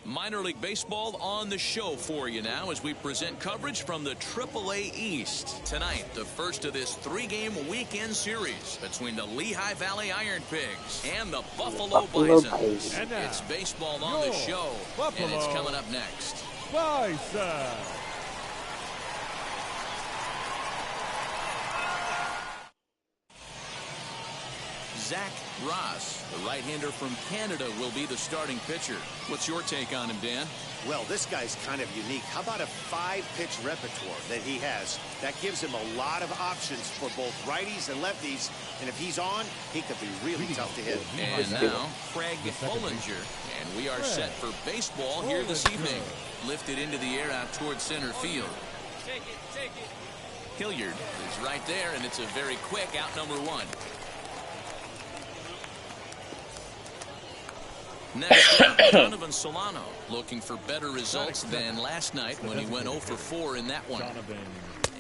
Minor League Baseball on the show for you now as we present coverage from the AAA East. Tonight, the first of this three-game weekend series between the Lehigh Valley Iron Pigs and the Buffalo Bisons. It's baseball on the show, and it's coming up next. Bison. Zach Ross, the right-hander from Canada, will be the starting pitcher. What's your take on him, Dan? Well, this guy's kind of unique. How about a 5-pitch repertoire that he has? That gives him a lot of options for both righties and lefties. And if he's on, he could be really tough to hit. And now, Craig Bollinger. And we are set for baseball here this evening. Lifted into the air out towards center field. Take it. Hilliard is right there, and it's a very quick out number one. Next up, Donovan Solano looking for better results than last night when he went 0 for 4 in that one.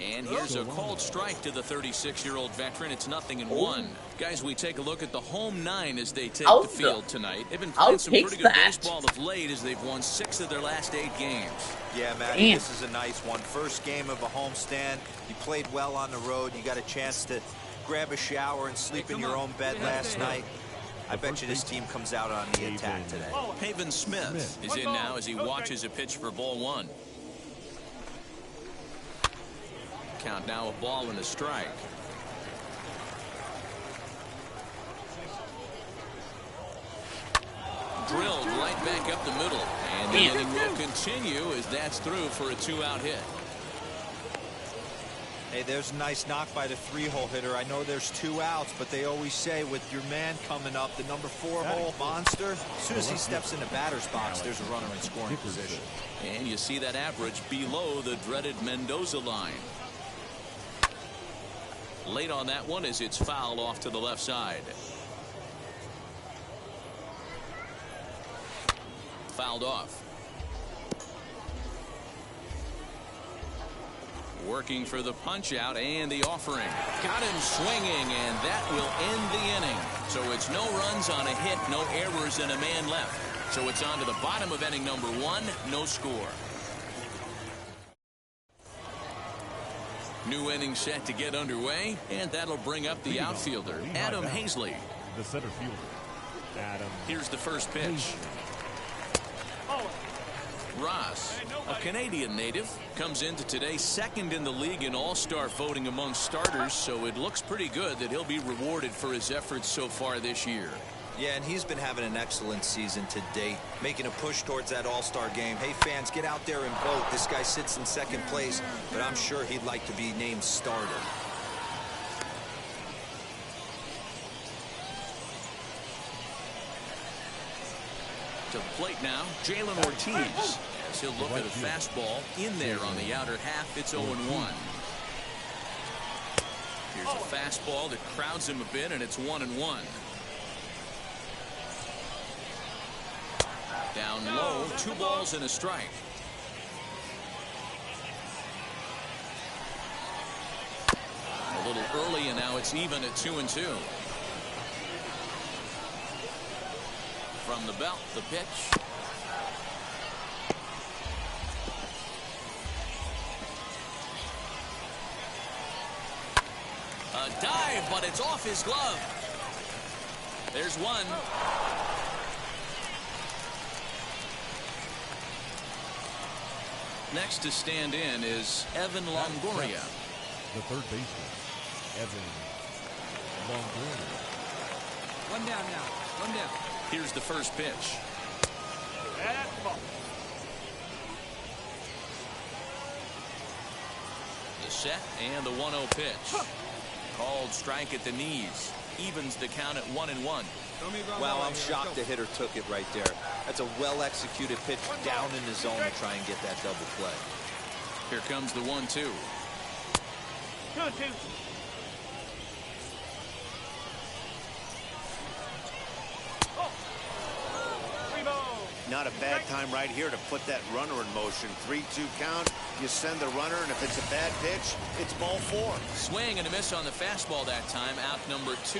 And here's a called strike to the 36-year-old veteran. It's 0-1. Guys, we take a look at the home 9 as they take the field tonight. They've been playing some pretty good baseball of late as they've won 6 of their last 8 games. Yeah, Matty, this is a nice one. First game of a homestand. You played well on the road. You got a chance to grab a shower and sleep in your own bed last night. I bet you this team comes out on the attack today. Haven Smith is in now as he watches a pitch for ball 1. Count now a ball and a strike. Drilled right back up the middle. And the inning will continue as that's through for a 2-out hit. Hey, there's a nice knock by the 3-hole hitter. I know there's 2 outs, but they always say with your man coming up, the number 4-hole monster, as soon as he steps in the batter's box, there's a runner in scoring position. And you see that average below the dreaded Mendoza line. Late on that one as it's fouled off to the left side. Fouled off. Working for the punch out and the offering. Got him swinging, and that will end the inning. So it's no runs on a hit, no errors, and a man left. So it's on to the bottom of inning number 1, no score. New inning set to get underway, and that'll bring up the outfielder, Adam Hazley. The center fielder, Adam. Here's the first pitch. Ross, a Canadian native, comes into today second in the league in all-star voting among starters, so it looks pretty good that he'll be rewarded for his efforts so far this year. Yeah, and he's been having an excellent season to date, making a push towards that all-star game. Hey, fans, get out there and vote. This guy sits in second place, but I'm sure he'd like to be named starter. To the plate now, Jalen Ortiz. As he'll look at a fastball in there on the outer half, it's 0-1. Here's a fastball that crowds him a bit, and it's 1-1. Down low, 2 balls and a strike. A little early, and now it's even at 2-2. From the belt, the pitch. A dive, but it's off his glove. There's one. Next to stand in is Evan Longoria. The third baseman, Evan Longoria. One down now. One down. Here's the first pitch. The set and the 1-0 pitch. Called strike at the knees. Evens the count at 1-1. Wow, I'm shocked the hitter took it right there. That's a well-executed pitch down in the zone to try and get that double play. Here comes the 1-2. 2-2. Not a bad time right here to put that runner in motion. 3-2 count. You send the runner, and if it's a bad pitch, it's ball 4. Swing and a miss on the fastball that time. Out number 2.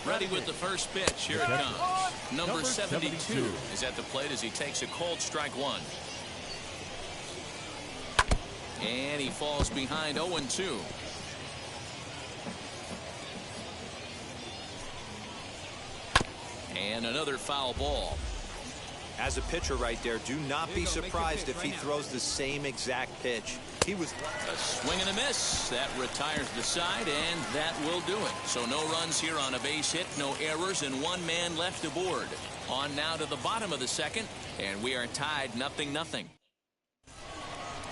Ready with the first pitch. Here it comes. Number 72 is at the plate as he takes a cold strike one. And he falls behind 0-2. And another foul ball. As a pitcher right there, do not be surprised if he throws the same exact pitch. He was a swing and a miss. That retires the side, and that will do it. So no runs here on a base hit, no errors, and one man left aboard. On now to the bottom of the second, and we are tied 0-0.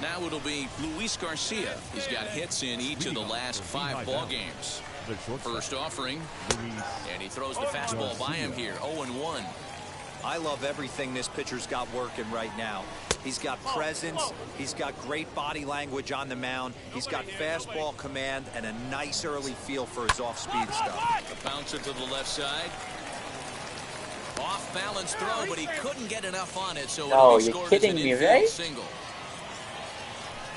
Now it'll be Luis Garcia. He's got hits in each of the last 5 ball games. First offering, and he throws the fastball by him here. 0-1. I love everything this pitcher's got working right now. He's got presence. He's got great body language on the mound. He's got fastball command and a nice early feel for his off-speed stuff. A bouncer to the left side. Off-balance throw, but he couldn't get enough on it, so Oh, it'll be you're scored kidding as an me, infield right? single.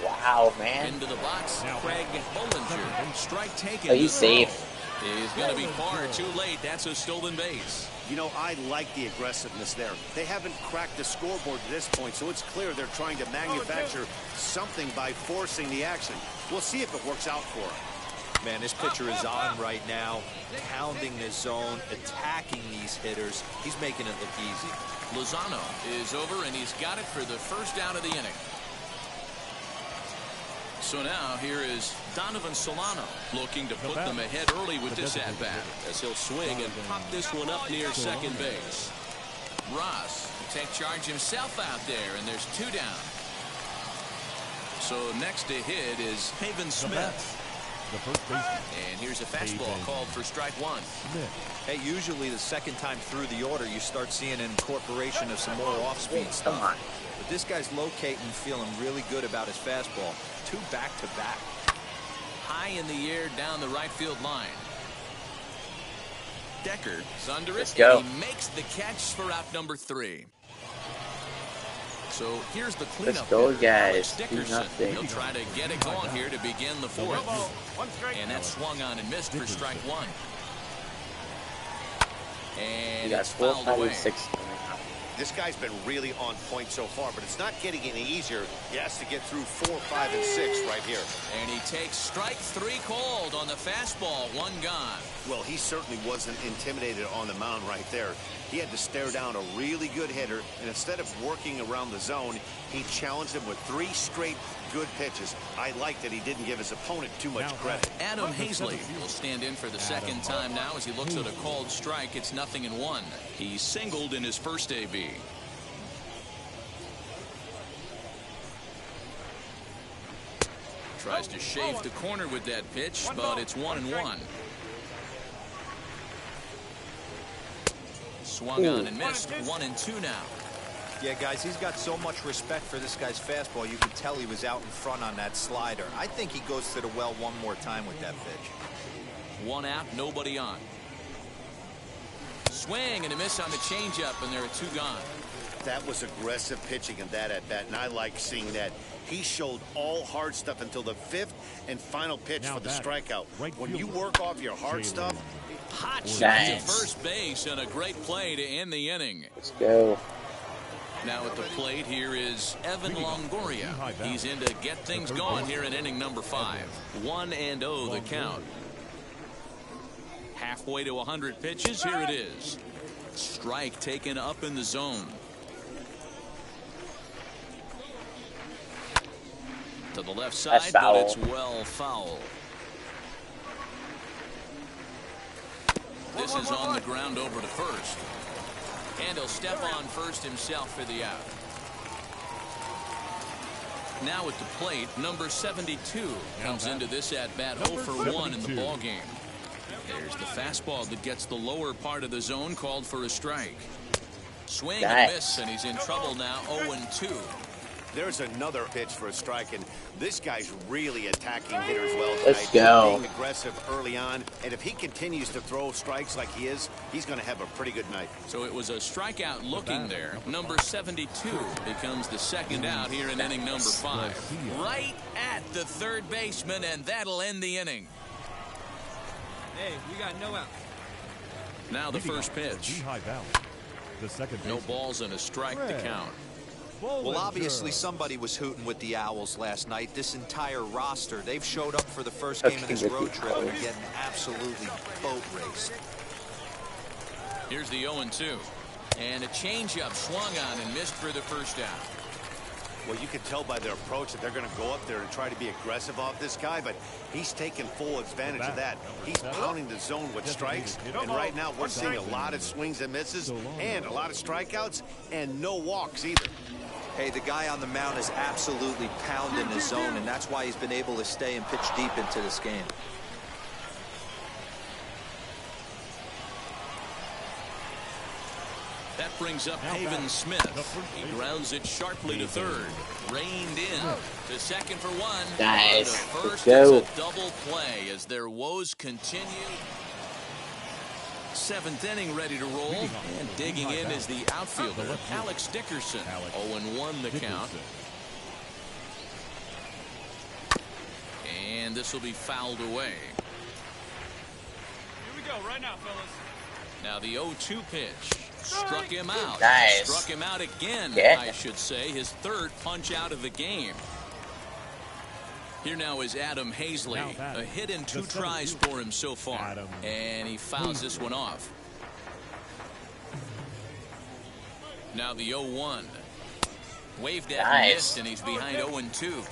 Wow, man. Into the box, Craig Bollinger. Strike taken. Oh, he's safe. He's going to be far too late. That's a stolen base. You know, I like the aggressiveness there. They haven't cracked the scoreboard at this point, so it's clear they're trying to manufacture something by forcing the action. We'll see if it works out for him. Man, this pitcher is on right now, pounding the zone, attacking these hitters. He's making it look easy. Lozano is over, and he's got it for the first out of the inning. So now here is Donovan Solano looking to put them ahead early with this at-bat as he'll swing and pop this one up near second base. Ross will take charge himself out there, and there's 2 down. So next to hit is Haven Smith. The first baseman. And here's a fastball called for strike 1. Hey, usually the second time through the order, you start seeing an incorporation of some more off-speed stuff. Come on. But this guy's locating, feeling really good about his fastball. 2 back-to-back. High in the air down the right field line. Decker is under it. Go. He makes the catch for out number 3. So here's the cleanup. Let's go, hitter, guys. Alex Do Dickerson. nothing. He'll try to get it going here to begin the 4th. And that swung on and missed for strike 1. And You got it's 4, fouled 5, away. and 6 coming up. This guy's been really on point so far, but it's not getting any easier. He has to get through 4, 5, and 6 right here. And he takes strike 3 called on the fastball. 1 gone. Well, he certainly wasn't intimidated on the mound right there. He had to stare down a really good hitter, and instead of working around the zone, he challenged him with 3 straight good pitches. I like that he didn't give his opponent too much credit. Adam Hazley will stand in for the second time now as he looks at a called strike. It's 0-1. He singled in his first AB. Tries to shave the corner with that pitch, but it's 1-1. Swung on and missed. 1-2 now. Yeah, guys, he's got so much respect for this guy's fastball. You could tell he was out in front on that slider. I think he goes to the well one more time with that pitch. 1 out, nobody on. Swing and a miss on the changeup, and there are 2 gone. That was aggressive pitching in that at-bat, and I like seeing that. He showed all hard stuff until the 5th and final pitch for the strikeout. When you work off your hard stuff, Hot shot to Nice. first base and a great play to end the inning. Let's go. Now at the plate here is Evan Longoria. He's in to get things going here in inning number 5. 1-0 the count. Halfway to 100 pitches. Here it is. Strike taken up in the zone. To the left side, That's but foul. it's well foul. This is on the ground over to first. And he'll step on first himself for the out. Now at the plate, number 72 comes into this at-bat 0 for 1 in the ball game. There's the fastball that gets the lower part of the zone, called for a strike. Swing and miss, and he's in trouble now. 0-2. there's another pitch for a strike, and this guy's really attacking hitters well tonight. Let's go. Being aggressive early on, and if he continues to throw strikes like he is, he's going to have a pretty good night. So it was a strikeout looking there. Number 72 becomes the second out here in inning number 5. Right at the third baseman, and that'll end the inning. Hey, we got no out. Now the Leading first off for pitch. Lehigh Valley, the second No baseman. balls and a strike to Red. count. Well, obviously somebody was hooting with the Owls last night. This entire roster, they've showed up for the first game of this road trip and getting absolutely boat raced. Here's the 0-2. And a changeup swung on and missed for the first out. Well, you can tell by their approach that they're going to go up there and try to be aggressive off this guy, but he's taking full advantage of that. He's pounding the zone with strikes, and right now we're seeing a lot of swings and misses and a lot of strikeouts and no walks either. Hey, the guy on the mound is absolutely pounding his zone, and that's why he's been able to stay and pitch deep into this game. That brings up Haven Smith. He grounds it sharply to third. Reined in to second for one. Nice. To first, Let's go. it's a double play as their woes continue. Seventh inning ready to roll. And digging in is the outfielder, Alex Dickerson. 0-1 the count. And this will be fouled away. Here we go, right now, fellas. Now the 0-2 pitch. Struck him out. Nice. Struck him out again, Yeah. I should say. His third punch out of the game. Here now is Adam Hazley. A hit and 2 tries for him so far. And he fouls this one off. Now the 0-1. Waved at and missed, and he's behind 0-2.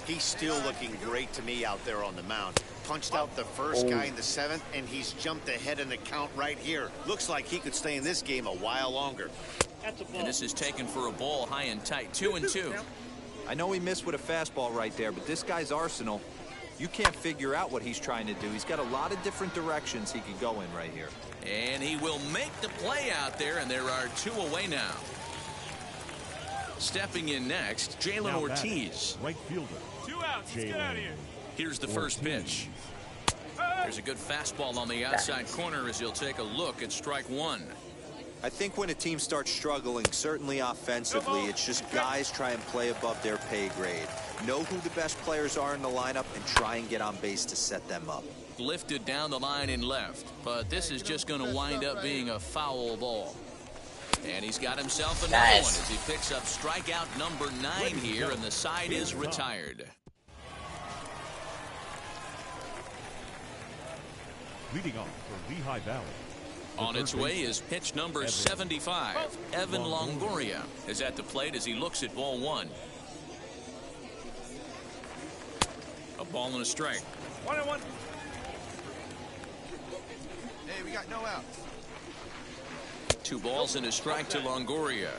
He's still looking great to me out there on the mound. Punched out the first guy in the 7th, and he's jumped ahead in the count right here. Looks like he could stay in this game a while longer. And this is taken for a ball high and tight. 2-2. I know he missed with a fastball right there, but this guy's arsenal, you can't figure out what he's trying to do. He's got a lot of different directions he could go in right here. And he will make the play out there, and there are 2 away now. Stepping in next, Jalen Ortiz. Right fielder. 2 outs. Let's get out of here. Here's the first pitch. There's a good fastball on the outside corner as he'll take a look at strike 1. I think when a team starts struggling, certainly offensively, it's just guys try and play above their pay grade. Know who the best players are in the lineup and try and get on base to set them up. Lifted down the line in left, but this is just going to wind up being a foul ball. And he's got himself another one as he picks up strikeout number 9 here, and the side is retired. Leading off for Lehigh Valley. On its way is pitch number 75. Evan Longoria is at the plate as he looks at ball 1. A ball and a strike. 1-1. Hey, we got no outs. 2 balls and a strike to Longoria.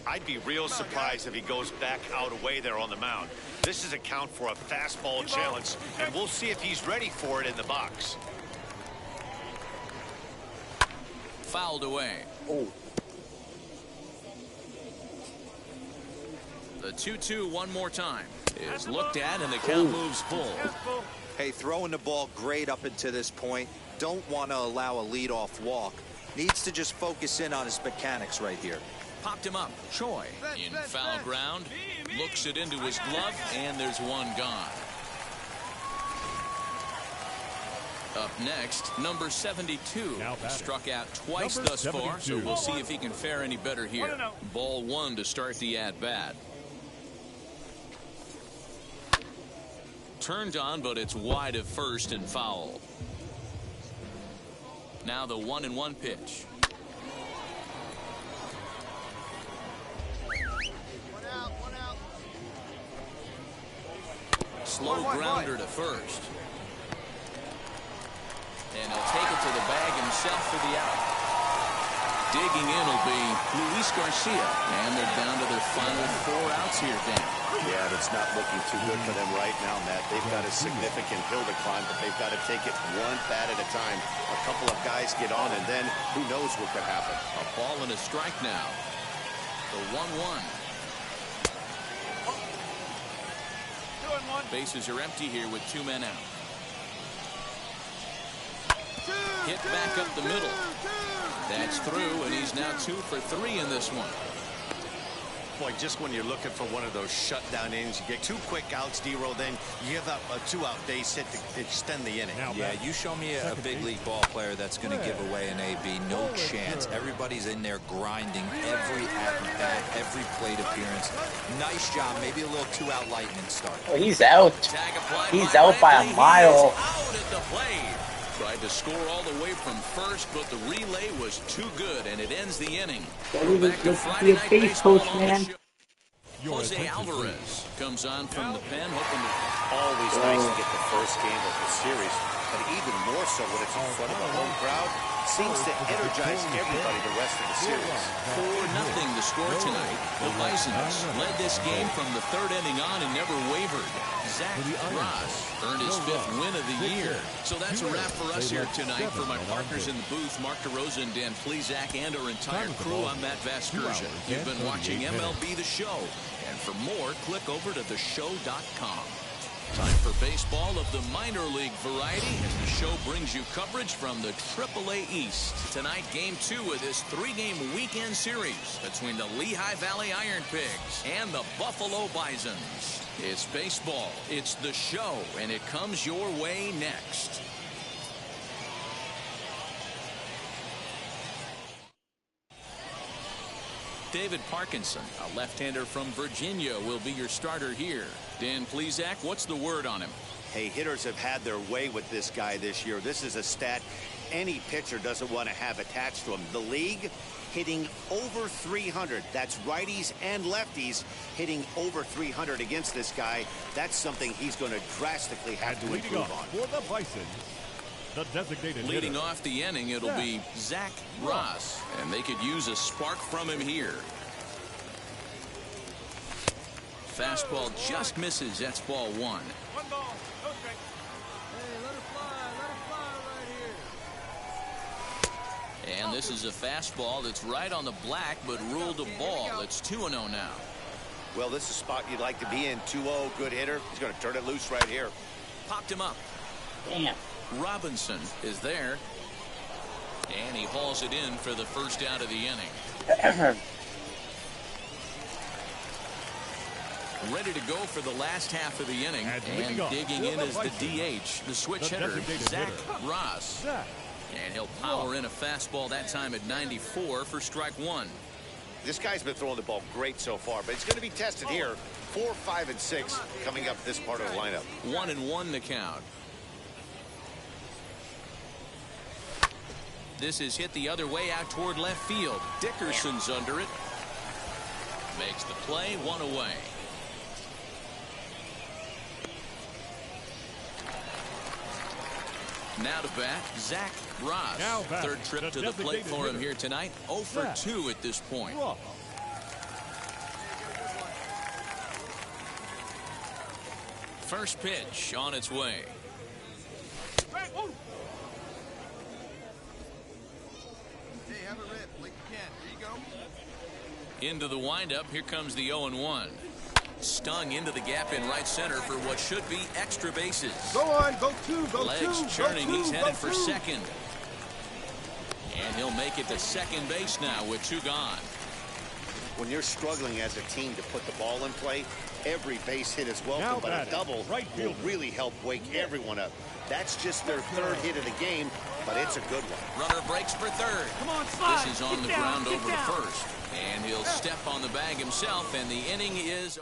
I'd be real surprised if he goes back out away there on the mound. This is a count for a fastball challenge, and we'll see if he's ready for it in the box. Fouled away. The 2-2 one more time is looked at, and the count moves full. Hey, throwing the ball great up until this point. Don't want to allow a leadoff walk. Needs to just focus in on his mechanics right here. Popped him up. Choi in foul ground. Looks it into his glove, and there's one gone. Up next, number 72. Struck out twice thus far, so we'll see if he can fare any better here. Ball 1 to start the at-bat. Turned on, but it's wide of first and foul. Now the 1-1 pitch. Slow grounder to first. And he'll take it to the bag himself for the out. Digging in will be Luis Garcia. And they're down to their final 4 outs here, Dan. Yeah, it's not looking too good for them right now, Matt. They've got a significant hill to climb, but they've got to take it one bat at a time. A couple of guys get on, and then who knows what could happen. A ball and a strike now. The 1-1. 2-1. Bases are empty here with 2 men out. Hit back up the middle. That's through, and he's now 2 for 3 in this one. Boy, just when you're looking for one of those shutdown innings, you get 2 quick outs, D-roll, then you give up a 2-out base hit to extend the inning. Yeah, you show me a big league ball player that's going to give away an AB. No chance. Everybody's in there grinding every at-bat, every plate appearance. Nice job. Maybe a little 2-out lightning start. Oh, he's out. He's out by a mile. Out at the plate. Tried to score all the way from first, but the relay was too good, and it ends the inning. Back to Friday Night Baseball on the show. Jose Alvarez comes on from the pen, hoping to... Always nice to get the first game of the series, but even more so when it's in front of a home crowd. Seems to energize everybody the rest of the series. 4-0 the score tonight. The Bisons led this game from the 3rd inning on and never wavered. Zach Ross earned his 5th win of the year. So that's a wrap for us here tonight. For my partners in the booth, Mark DeRosa and Dan Plesac, and our entire crew, I'm Matt Vasgersian. You've been watching MLB The Show. And for more, click over to theshow.com. Time for baseball of the minor league variety as the show brings you coverage from the AAA East. Tonight, Game 2 of this 3-game weekend series between the Lehigh Valley Iron Pigs and the Buffalo Bisons. It's baseball, it's the show, and it comes your way next. David Parkinson, a left-hander from Virginia, will be your starter here. Dan Plesac, what's the word on him? Hey, hitters have had their way with this guy this year. This is a stat any pitcher doesn't want to have attached to him. The league hitting over 300. That's righties and lefties hitting over 300 against this guy. That's something he's going to drastically have to improve on. For the Bison, the designated Leading hitter. off the inning, it'll be Zach Ross, and they could use a spark from him here. Fastball just misses. That's ball 1. 1 ball, no strike. Hey, let it fly, And this is a fastball that's right on the black, but ruled a ball. It's 2-0 now. Well, this is a spot you'd like to be in. 2-0, good hitter. He's going to turn it loose right here. Popped him up. Damn. Robinson is there. And he hauls it in for the first out of the inning. Ready to go for the last half of the inning. And digging in is the DH, the switch hitter, Zach Ross. And he'll power in a fastball that time at 94 for strike 1. This guy's been throwing the ball great so far, but it's going to be tested here. 4, 5, and 6 coming up this part of the lineup. 1-1 the count. This is hit the other way out toward left field. Dickerson's under it. Makes the play, 1 away. Now to bat, Zach Ross. Third trip to the plate for him here tonight. 0 for 2 at this point. First pitch on its way. Hey, have it rip like you can. Here you go. Into the windup. Here comes the 0-1. Stung into the gap in right center for what should be extra bases. Go on, go 2, go 2. Legs churning. He's headed for 2. second. And he'll make it to second base now with 2 gone. When you're struggling as a team to put the ball in play, every base hit is welcome, but a double will really help wake everyone up. That's just their 3rd hit of the game, but it's a good one. Runner breaks for 3rd. Come on, slide. This is on the ground over to first. And he'll step on the bag himself, and the inning is...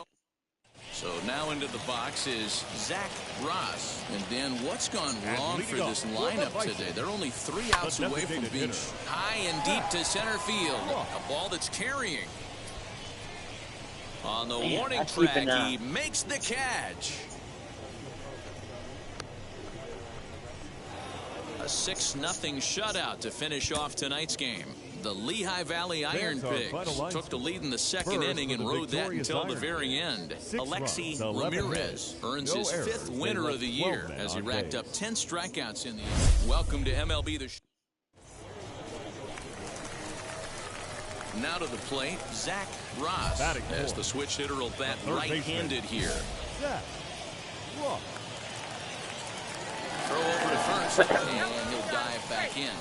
So now into the box is Zach Ross. And then what's gone wrong for this lineup today? They're only 3 outs away from being high and deep to center field. A ball that's carrying. On the warning track, he makes the catch. A 6-0 shutout to finish off tonight's game. The Lehigh Valley Iron Pigs took the lead in the 2nd inning and rode that until the very end. Alexi Ramirez earns his 5th winner of the year as he racked up 10 strikeouts in the inning. Welcome to MLB The Show. Now to the plate, Zach Ross, as the switch hitter will bat right-handed here. Throw over to first, and he'll dive back in.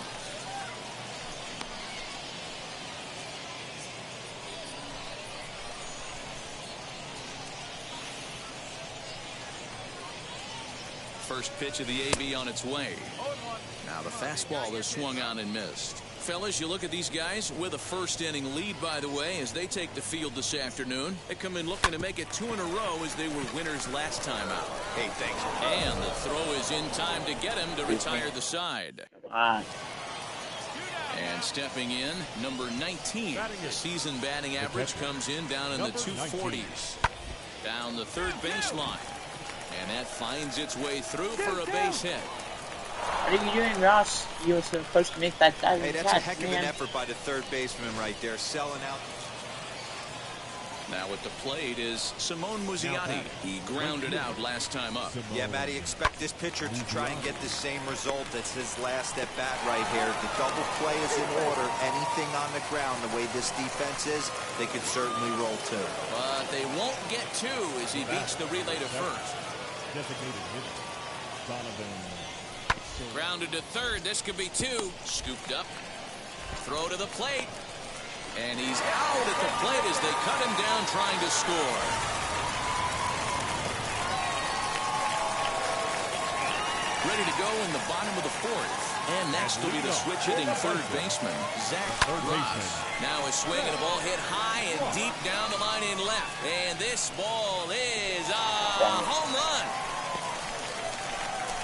first pitch of the AB on its way. Now the fastball is swung on and missed. Fellas, you look at these guys with a first inning lead, by the way, as they take the field this afternoon. They come in looking to make it 2 in a row as they were winners last time out. Hey, thanks. And the throw is in time to get him to retire the side. And stepping in, number 19. The season batting average comes in down in the 240s. Down the third baseline. And that finds its way through for a base hit. What are you doing, Ross? You were supposed to make that diving Hey, that's catch, a heck of an effort by the third baseman right there, selling out. Now at the plate is Simone Muzziotti. He grounded out last time up. Yeah, Matty, expect this pitcher to try and get the same result as his last at bat right here. The double play is in order. Anything on the ground, the way this defense is, they could certainly roll 2. But they won't get 2 as he beats the relay to first. Designated hitter, Donovan. Grounded to third. This could be 2. Scooped up. Throw to the plate. And he's out at the plate as they cut him down trying to score. Ready to go in the bottom of the 4th. And next will be the switch hitting third baseman, Zach Ross. Now a swing and a ball hit high and deep down the line in left. And this ball is a home run.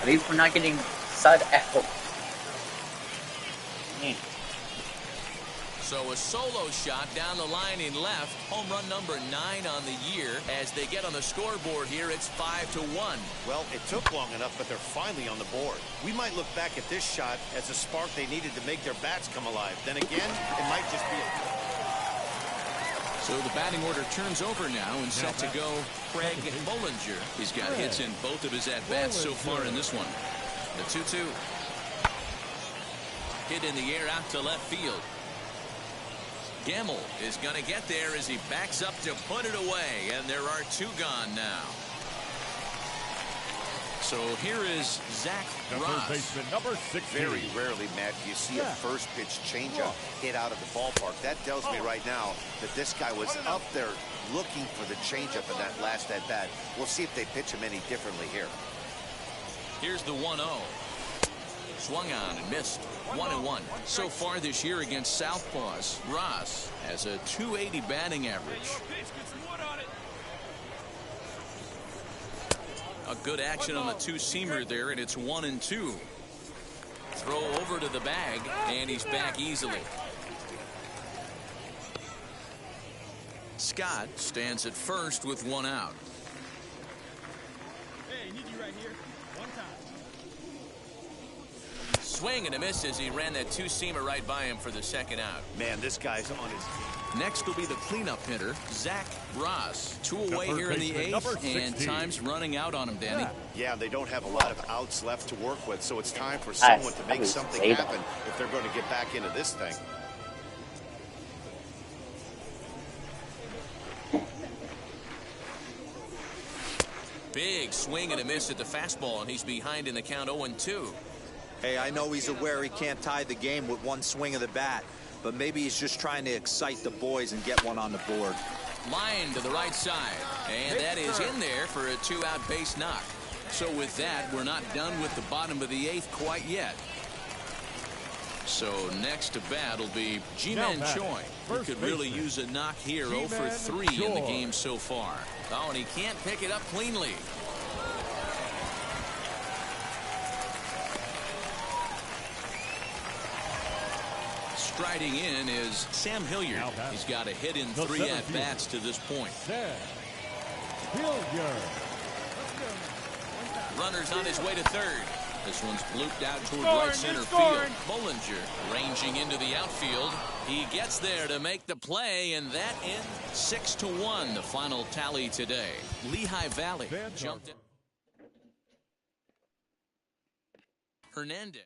At least we're not getting side echo. So a solo shot down the line in left. Home run number 9 on the year. As they get on the scoreboard here, it's 5-1. Well, it took long enough, but they're finally on the board. We might look back at this shot as a spark they needed to make their bats come alive. Then again, it might just be So the batting order turns over now and set to go Craig Bollinger. He's got hits in both of his at-bats so far in this one. The 2-2. Hit in the air out to left field. Gamble is going to get there as he backs up to put it away, and there are 2 gone now. So here is Zach Ross. Baseman, number 16. very rarely, Matt, do you see a first pitch changeup hit out of the ballpark. That tells me right now that this guy was up there looking for the changeup in that last at bat. We'll see if they pitch him any differently here. Here's the 1-0. Swung on and missed. 1-1. So far this year against Southpaws, Ross has a .280 batting average. A good action on the 2-seamer there, and it's 1-2. Throw over to the bag, and he's back easily. Scott stands at first with 1 out. Hey, need you right here. One time. Swing and a miss as he ran that 2-seamer right by him for the 2nd out. Man, this guy's on his feet. Next will be the cleanup hitter, Zach Ross. 2 away here in the 8th, and time's running out on him, Danny. Yeah, they don't have a lot of outs left to work with, so it's time for someone to make something happen if they're going to get back into this thing. Big swing and a miss at the fastball, and he's behind in the count 0-2. Hey, I know he's aware he can't tie the game with 1 swing of the bat, but maybe he's just trying to excite the boys and get 1 on the board. Line to the right side, and that is in there for a 2-out base knock. So with that, we're not done with the bottom of the 8th quite yet. So next to bat will be Ji-Man Choi. He could really use a knock here. 0 for 3 in the game so far. Oh, and he can't pick it up cleanly. Striding in is Sam Hilliard. He's got a hit in 3 at-bats to this point. Hilliard. Runner's on his way to third. This one's blooped out toward right center field. Bollinger ranging into the outfield. He gets there to make the play, and that ends 6-1, the final tally today. Lehigh Valley jumped in. Hernandez.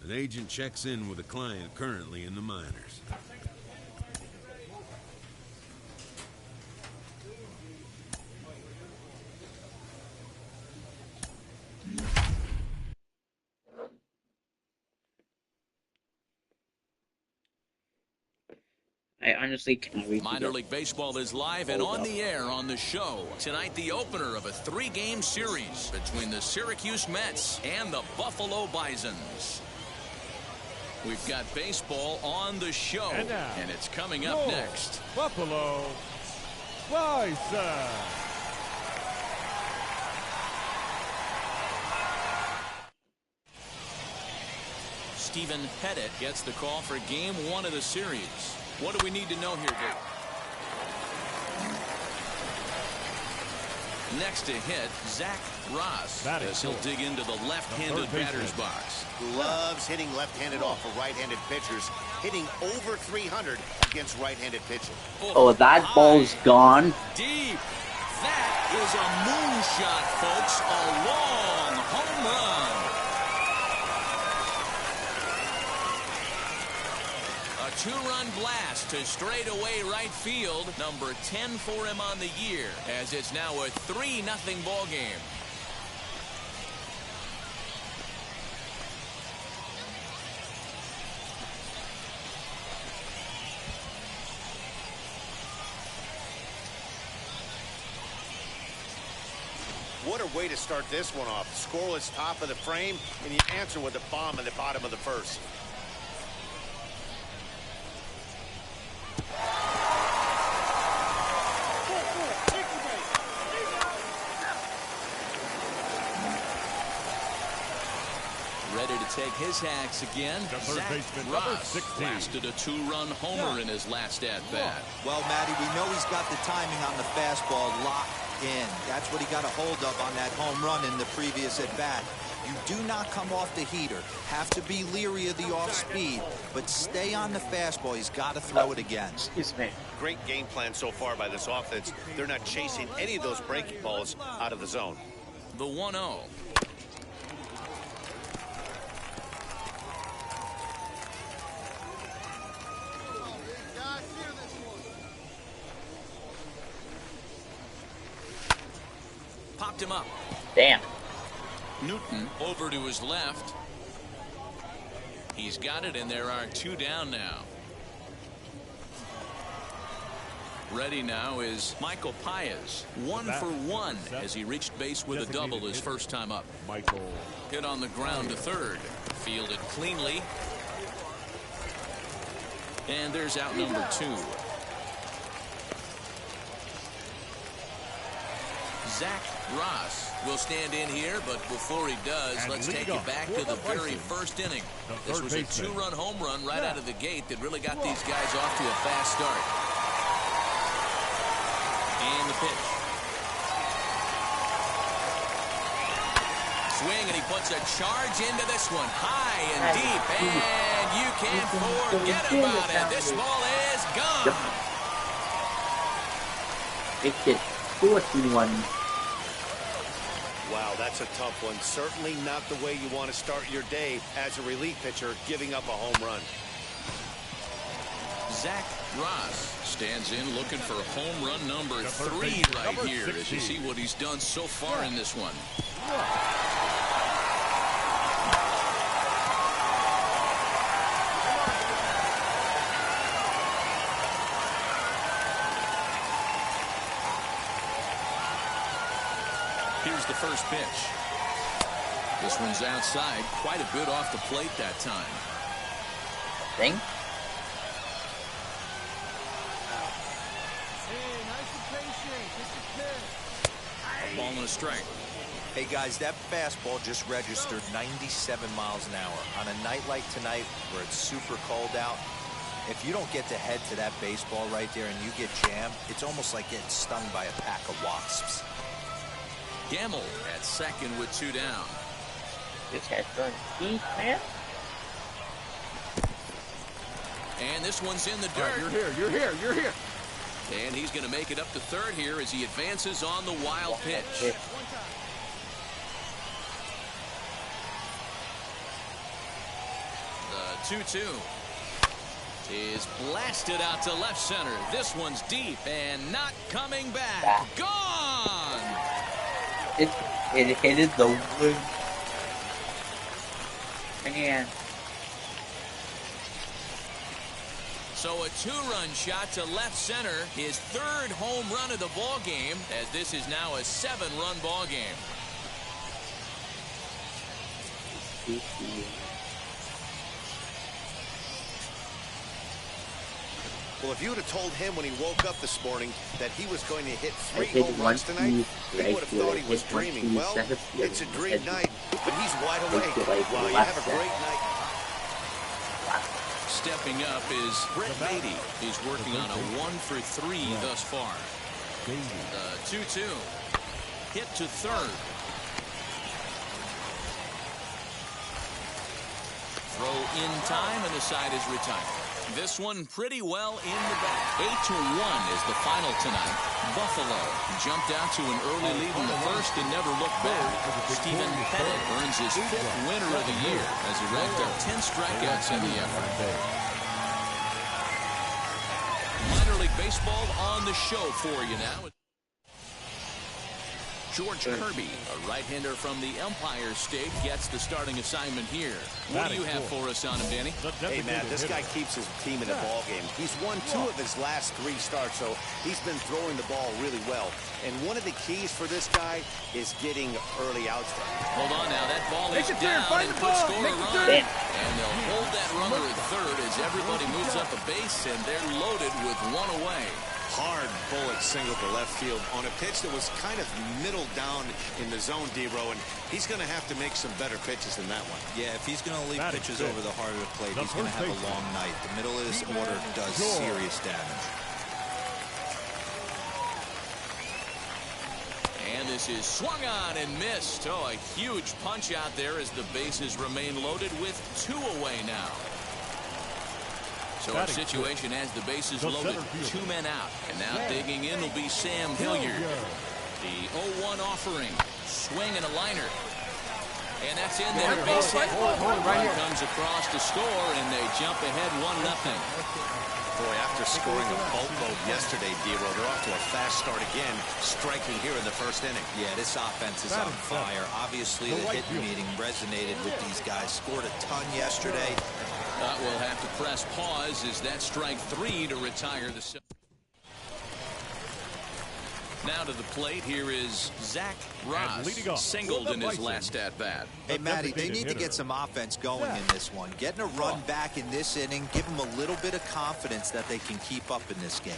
An agent checks in with a client currently in the minors. I honestly cannot read. Minor League Baseball is live and on the air on the show. Tonight, the opener of a 3-game series between the Syracuse Mets and the Buffalo Bisons. We've got baseball on the show, and it's coming up next. Buffalo Bison. Stephen Pettit gets the call for Game 1 of the series. What do we need to know here, Dave? Next to hit, Zach Ross, as he'll dig into the left-handed batter's box. Loves hitting left-handed off of right-handed pitchers, hitting over 300 against right-handed pitching. Oh, that ball's gone. Deep. That is a moonshot, folks. A long home run. A 2-run blast to straightaway right field. Number 10 for him on the year, as it's now a 3-0 ball game. What a way to start this one off. Scoreless top of the frame, and you answer with a bomb in the bottom of the first. Ready to take his hacks again. Zach Ross blasted a 2-run homer in his last at-bat. Well, Matty, we know he's got the timing on the fastball locked in. That's what he got a hold of on that home run in the previous at-bat. You do not come off the heater. Have to be leery of the off-speed, but stay on the fastball. He's got to throw it again. Excuse me. Great game plan so far by this offense. They're not chasing any of those breaking balls out of the zone. The 1-0. Popped him up. Damn. Newton over to his left. He's got it, and there are 2 down now. Ready now is Michael Paez. 1 for 1 as he reached base with a double his first time up. Michael. Hit on the ground to third. Fielded cleanly. And there's out number 2. Zach Ross will stand in here, but before he does, let's take you back to the very first inning. This was a 2-run home run right out of the gate that really got these guys off to a fast start. And the pitch. Swing, and he puts a charge into this one. High and deep, and you can't forget about it. This ball is gone. It's it. 14-1. Wow, that's a tough one. Certainly not the way you want to start your day as a relief pitcher, giving up a home run. Zach Ross stands in looking for home run number 3 right here as you see what he's done so far in this one. Here's the first pitch. This one's outside, quite a bit off the plate that time. Thing? A ball and a strike. Hey, guys, that fastball just registered 97 miles an hour. On a night like tonight where it's super cold out, if you don't get to head to that baseball right there and you get jammed, it's almost like getting stung by a pack of wasps. Gamble at second with 2 down. This guy's going deep, man. And this one's in the dirt. You're here, you're here, you're here. And he's going to make it up to third here as he advances on the wild pitch. 2-2. Is blasted out to left center. This one's deep and not coming back. Gone! It hit the wood. Man. So a two-run shot to left center. His third home run of the ball game, as this is now a 7-run ball game. Well, if you would have told him when he woke up this morning that he was going to hit 3 home runs tonight, he would have thought he was dreaming. Well, it's a dream night, but he's wide awake. Well, you have a great night. Stepping up is Brett Beatty. He's working on a 1-for-3 thus far. The 2-2. Hit to third. Throw in time, and the side is retired. This one pretty well in the bag. 8-1 is the final tonight. Buffalo jumped out to an early lead in the first and never looked back. Stephen Pettit earns his 5th winner of the year as he racked up 10 strikeouts in the effort. Minor League Baseball on the show for you now. George Kirby, a right-hander from the Empire State, gets the starting assignment here. What do you have for us on him, Danny? Hey, Matt, this guy keeps his team in the ball game. He's won 2 of his last 3 starts, so he's been throwing the ball really well. And one of the keys for this guy is getting early outs. Hold on now, that ball is down and could score a run. And they'll hold that runner at third as everybody moves up a base, and they're loaded with 1 away. Hard bullet single to left field on a pitch that was kind of middle down in the zone, D-Row, and he's going to have to make some better pitches than that one. Yeah, if he's going to leave pitches over the heart of the plate, he's going to have a long night. The middle of this order does serious damage. And this is swung on and missed. Oh, a huge punch out there as the bases remain loaded with 2 away now. So our situation has the bases loaded, 2 men out. And now digging in will be Sam Hilliard. The 0-1 offering. Swing and a liner. And that's in there. Base hit. Run comes across to score, and they jump ahead 1-0. Boy, after scoring a boatload yesterday, D-Row, they're off to a fast start again, striking here in the first inning. Yeah, this offense is on fire. Obviously, the hitting meeting resonated with these guys. Scored a ton yesterday. We'll have to press pause as that strike 3 to retire the... Now to the plate, here is Zach Ross, singled in his last at-bat. Hey, Matty, they need to get some offense going in this one. Getting a run back in this inning, give them a little bit of confidence that they can keep up in this game.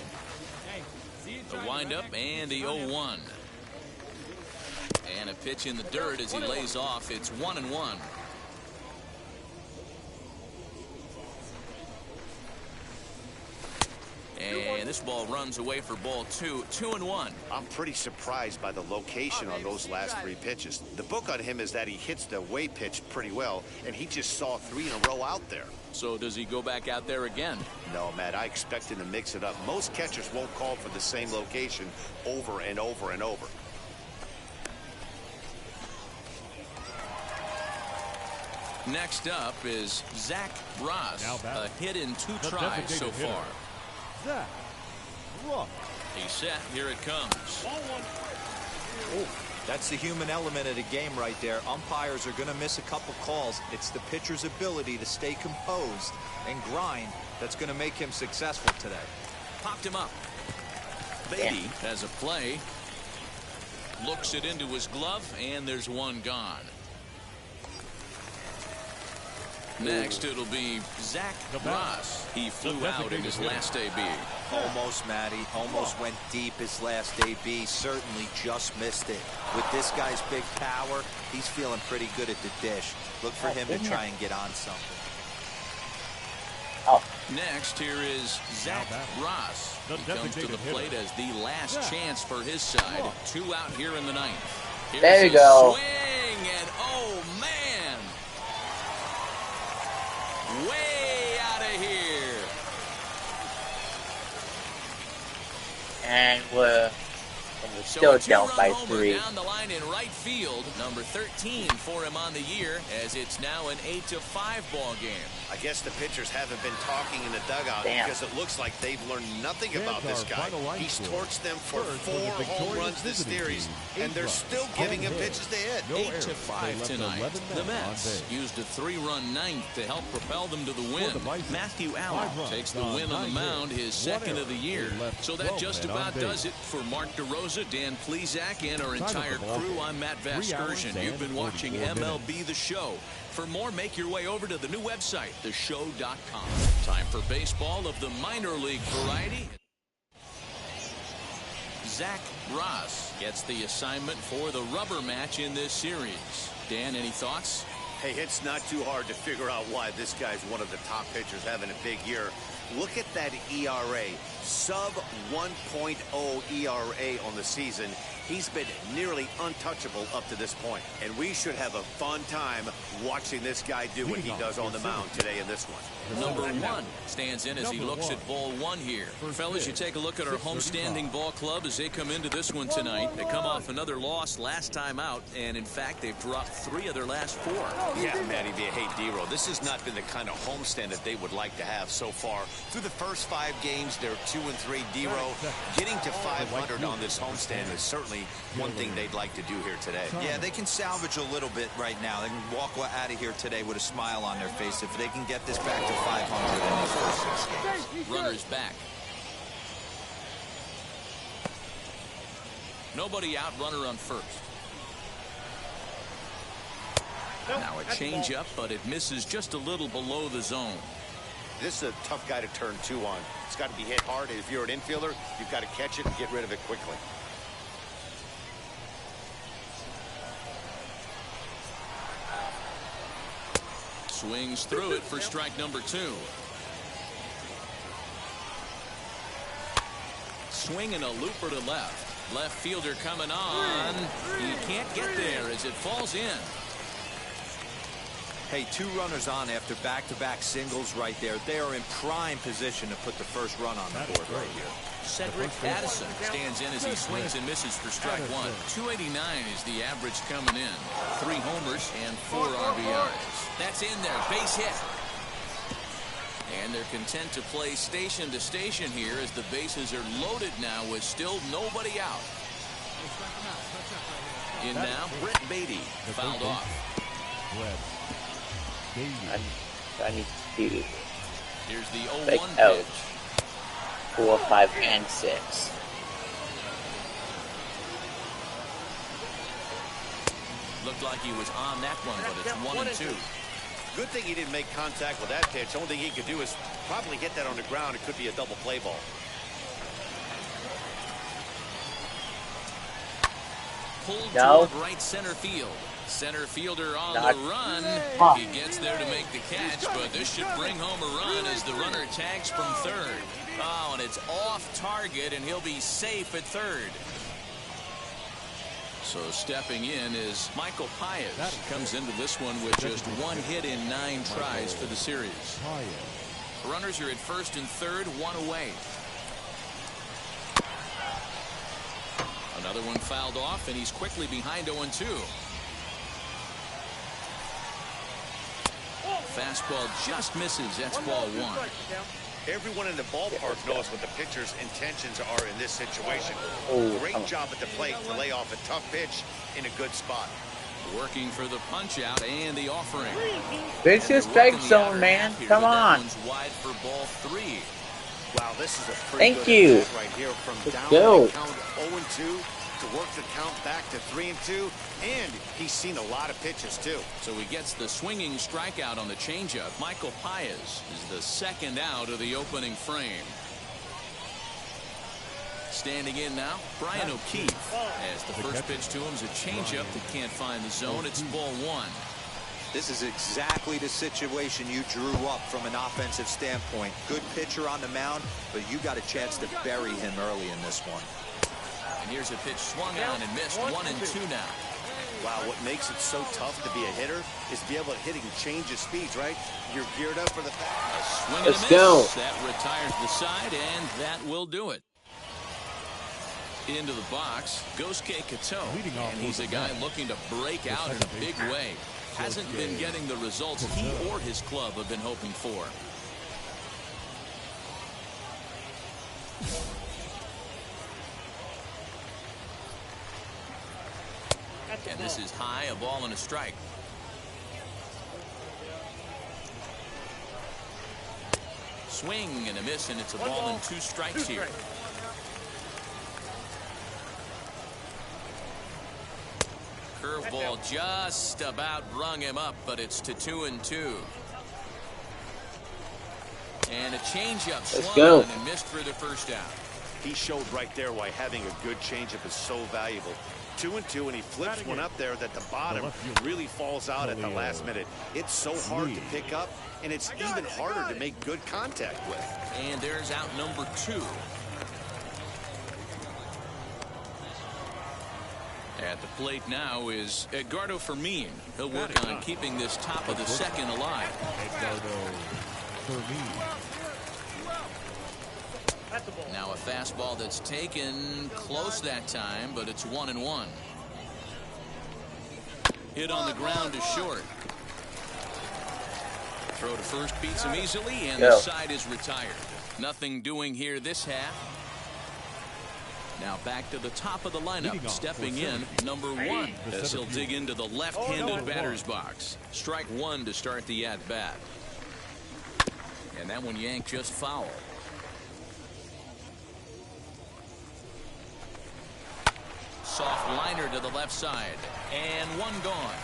The windup and the 0-1. And a pitch in the dirt as he lays off. It's 1-1. And this ball runs away for ball 2. 2-1. I'm pretty surprised by the location on those last 3 pitches. The book on him is that he hits the away pitch pretty well, and he just saw 3 in a row out there. So does he go back out there again? No, Matt, I expect him to mix it up. Most catchers won't call for the same location over and over and over. Next up is Zach Ross. A hit in 2 tries so far. He's set. Here it comes. Oh, that's the human element of the game right there. Umpires are going to miss a couple calls. It's the pitcher's ability to stay composed and grind that's going to make him successful today. Popped him up. Beatty has a play. Looks it into his glove, and there's 1 gone. Next, it'll be Zach Ross. He flew out in his last AB. Almost, Matty. Almost went deep his last AB. Certainly just missed it. With this guy's big power, he's feeling pretty good at the dish. Look for him to try and get on something. Next, here is Zach Ross. He comes to the plate as the last chance for his side. 2 out here in the 9th. Here's there you go. Swing, and oh, man. Way out of here. And we're in the still So a down two-run by homer 3. down the line in right field, number 13 for him on the year, as it's now an 8-5 ball game. I guess the pitchers haven't been talking in the dugout because it looks like they've learned nothing about this guy. He's torched them for 4 home runs this series, and they're still giving him pitches to hit. 8-5 tonight. The Mets used a 3-run ninth to help propel them to the win. Matthew Allen takes the win on the mound, his second of the year. So that just about does it for Mark DeRosa, Dan Plezak, and our entire crew. I'm Matt Vasgersian. You've been watching MLB The Show. For more, make your way over to the new website, theshow.com. Time for baseball of the minor league variety. Zach Ross gets the assignment for the rubber match in this series. Dan, any thoughts? Hey, it's not too hard to figure out why this guy's one of the top pitchers having a big year. Look at that ERA, sub 1.0 ERA on the season. He's been nearly untouchable up to this point. And we should have a fun time watching this guy do what he does on the mound today in this one. Number 1 stands in as he looks at ball 1 here. Fellas, you take a look at our homestanding ball club as they come into this one tonight. They come off another loss last time out, and in fact, they've dropped 3 of their last 4. Yeah, Matty V. Hey, D-Row, this has not been the kind of homestand that they would like to have so far. Through the first 5 games, they're 2-3. D-Row, getting to 500 on this homestand is certainly one thing they'd like to do here today. Yeah, they can salvage a little bit right now. They can walk out of here today with a smile on their face if they can get this back to 500 in these first 6 games. Runners back. Nobody out, runner on first. Now a changeup, but it misses just a little below the zone. This is a tough guy to turn 2 on. It's got to be hit hard. If you're an infielder, you've got to catch it and get rid of it quickly. Swings through it for strike number 2. Swinging a looper to left. Left fielder coming on. He can't get there as it falls in. Hey, 2 runners on after back-to-back singles right there. They are in prime position to put the first run on the board right here. Cedric Addison stands in as he swings and misses for strike 1. 289 is the average coming in. 3 homers and 4 RBIs. That's in there. Base hit. And they're content to play station to station here as the bases are loaded now with still nobody out. In now, Brett Beatty fouled off. I need to do Here's the like 0-1 pitch. 4, 5, and 6. Looked like he was on that one, but it's 1-2. Good thing he didn't make contact with that pitch. Only thing he could do is probably hit that on the ground. It could be a double play ball. Pulled No. toward right center field. Center fielder on Not- the run. He gets there to make the catch, but this should bring home a run as the runner tags from third. Oh, and it's off target, and he'll be safe at third. So stepping in is Michael Paez. Comes into this one with just 1 hit in 9 tries for the series. Runners are at first and third, 1 away. Another one fouled off, and he's quickly behind 0-2. Fastball just misses. That's ball 1. Everyone in the ballpark knows what the pitcher's intentions are in this situation. Great job at the plate to lay off a tough pitch in a good spot. Working for the punch out and the offering. This is strike zone, man. Come on. That one's wide for ball 3. Wow, this is a pretty Thank good you. at-bat right here from down go. by count 0-2 to work the count back to 3-2, and he's seen a lot of pitches too. So he gets the swinging strikeout on the changeup. Michael Paez is the second out of the opening frame. Standing in now, Brian O'Keefe. As the first pitch to him is a changeup that can't find the zone. It's ball 1. This is exactly the situation you drew up from an offensive standpoint. Good pitcher on the mound, but you got a chance to bury him early in this one. And here's a pitch swung on and missed. 1-2 now. Wow, what makes it so tough to be a hitter is to be able to hit and change his speeds, right? You're geared up for the Swing and a Let's miss. go. That retires the side, and that will do it. Into the box goes Kato, and he's a guy looking to break out in a big way. Hasn't been getting the results he or his club have been hoping for. And this is high, a ball and a strike. Swing and a miss, and it's a ball and 2 strikes here. Curveball just about rung him up, but it's to 2-2. And a changeup swung on and missed for the first out. He showed right there why having a good changeup is so valuable. 2-2, and he flips one up there that the bottom really falls out at the last minute. It's so hard to pick up, and it's even harder to make good contact with. And there's out number 2. At the plate now is Edgardo Fermin. He'll work on keeping this top of the second alive. Now a fastball that's taken close that time, but it's 1-1. Hit on the ground to short. Throw to first beats him easily, and the side is retired. Nothing doing here this half. Now back to the top of the lineup, stepping in, number 1, as he'll dig into the left-handed batter's box. Strike 1 to start the at-bat. And that one yanked just foul. Soft liner to the left side, and one gone.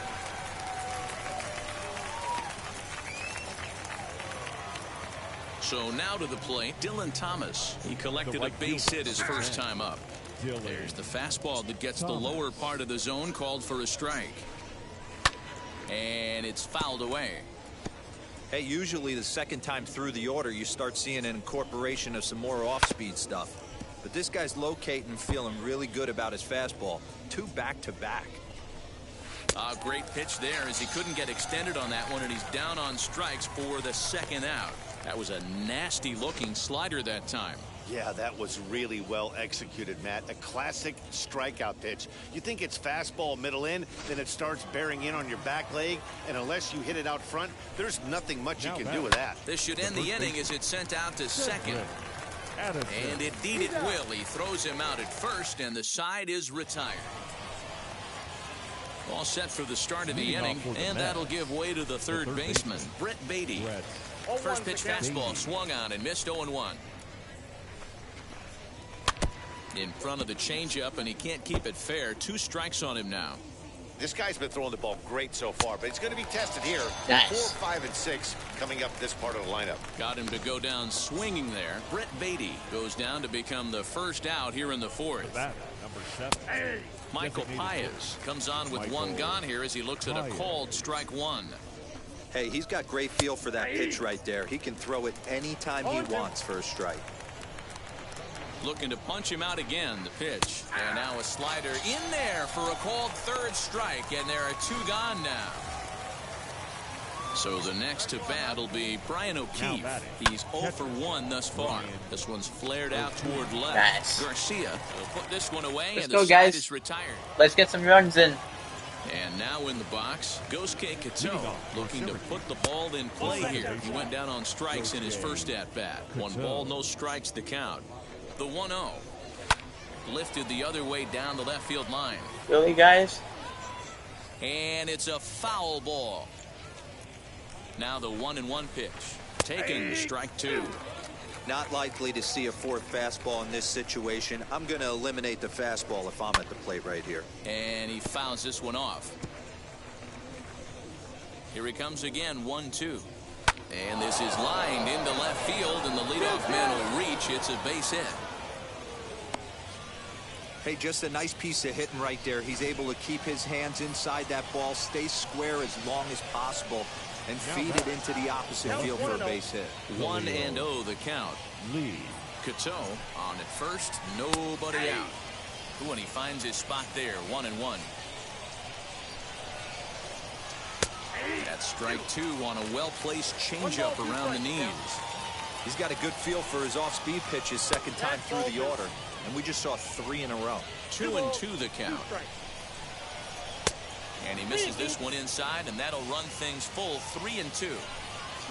So now to the plate, Dylan Thomas. He collected a base hit his first time up. There's the fastball that gets the lower part of the zone, called for a strike. And it's fouled away. Hey, usually the second time through the order, you start seeing an incorporation of some more off-speed stuff. But this guy's locating, feeling really good about his fastball. 2 back-to-back. Great pitch there, as he couldn't get extended on that one, and he's down on strikes for the second out. That was a nasty-looking slider that time. Yeah, that was really well executed, Matt. A classic strikeout pitch. You think it's fastball middle in, then it starts bearing in on your back leg, and unless you hit it out front, there's nothing much you can do with that. This should end the inning as it's sent out to second. And indeed it will. He throws him out at first, and the side is retired. All set for the start of the inning, and that'll give way to the third baseman, Brett Beatty. First pitch fastball swung on and missed 0-1. In front of the changeup, and he can't keep it fair. 2 strikes on him now. This guy's been throwing the ball great so far, but it's going to be tested here. Nice. 4, 5, and 6 coming up this part of the lineup. Got him to go down swinging there. Brett Beatty goes down to become the first out here in the 4th. Number 7. Michael Paez comes on with 1 gone here as he looks at a called strike 1. Hey, he's got great feel for that pitch right there. He can throw it anytime he wants for a strike. Looking to punch him out again, the pitch. And now a slider in there for a called third strike, and there are 2 gone now. So the next to bat will be Brian O'Keefe. He's 0 for 1 thus far. This one's flared out toward left. Nice. Garcia will put this one away, Let's and go, the side guys. is retired. Let's get some runs in. And now in the box goes Kato, looking to put the ball in play here. He went down on strikes in his first at-bat. 1 ball, no strikes to count. The 1-0. Lifted the other way down the left field line. Really, guys? And it's a foul ball. Now the 1-1 pitch. Taking strike 2. Not likely to see a 4th fastball in this situation. I'm going to eliminate the fastball if I'm at the plate right here. And he fouls this one off. Here he comes again, 1-2. And this is lined into left field, and the leadoff man will reach. It's a base hit. Hey, just a nice piece of hitting right there. He's able to keep his hands inside that ball, stay square as long as possible, and feed it into the opposite field for a base hit. 1-0 the count. Kato on at first, nobody out. When he finds his spot there, 1-1. That's strike 2 on a well-placed changeup around the knees. He's got a good feel for his off-speed pitches second time through the order. And we just saw 3 in a row. 2-2 the count. And he misses this one inside, and that'll run things full 3-2.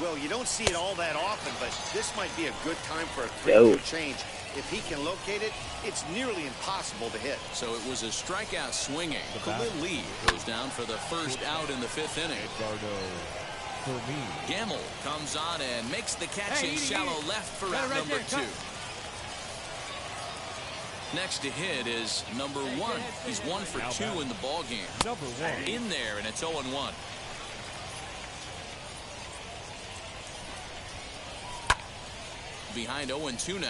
Well, you don't see it all that often, but this might be a good time for a 3-2 change. If he can locate it, it's nearly impossible to hit. So it was a strikeout swinging. Khalil Lee goes down for the first out in the 5th inning. Gamble comes on and makes the catch in shallow left for out number 2. Next to hit is number 1. He's 1 for 2 in the ball game. In there, and it's 0-1. Behind 0-2 now.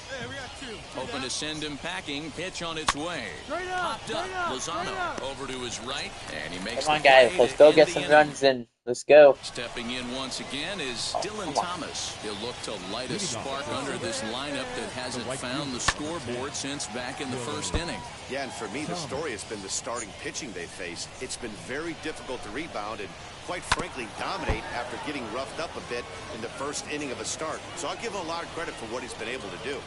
Hey, we got 2. Hoping to send him packing. Pitch on its way. Popped up. Lozano over to his right, and he makes. Come on, guys. Let's go get some runs in. Let's go. Stepping in once again is Dylan Thomas. He'll look to light a spark under this lineup that hasn't found the scoreboard since back in the 1st inning. Yeah, and for me, the story has been the starting pitching they faced. It's been very difficult to rebound and, quite frankly, dominate after getting roughed up a bit in the 1st inning of a start. So I'll give him a lot of credit for what he's been able to do.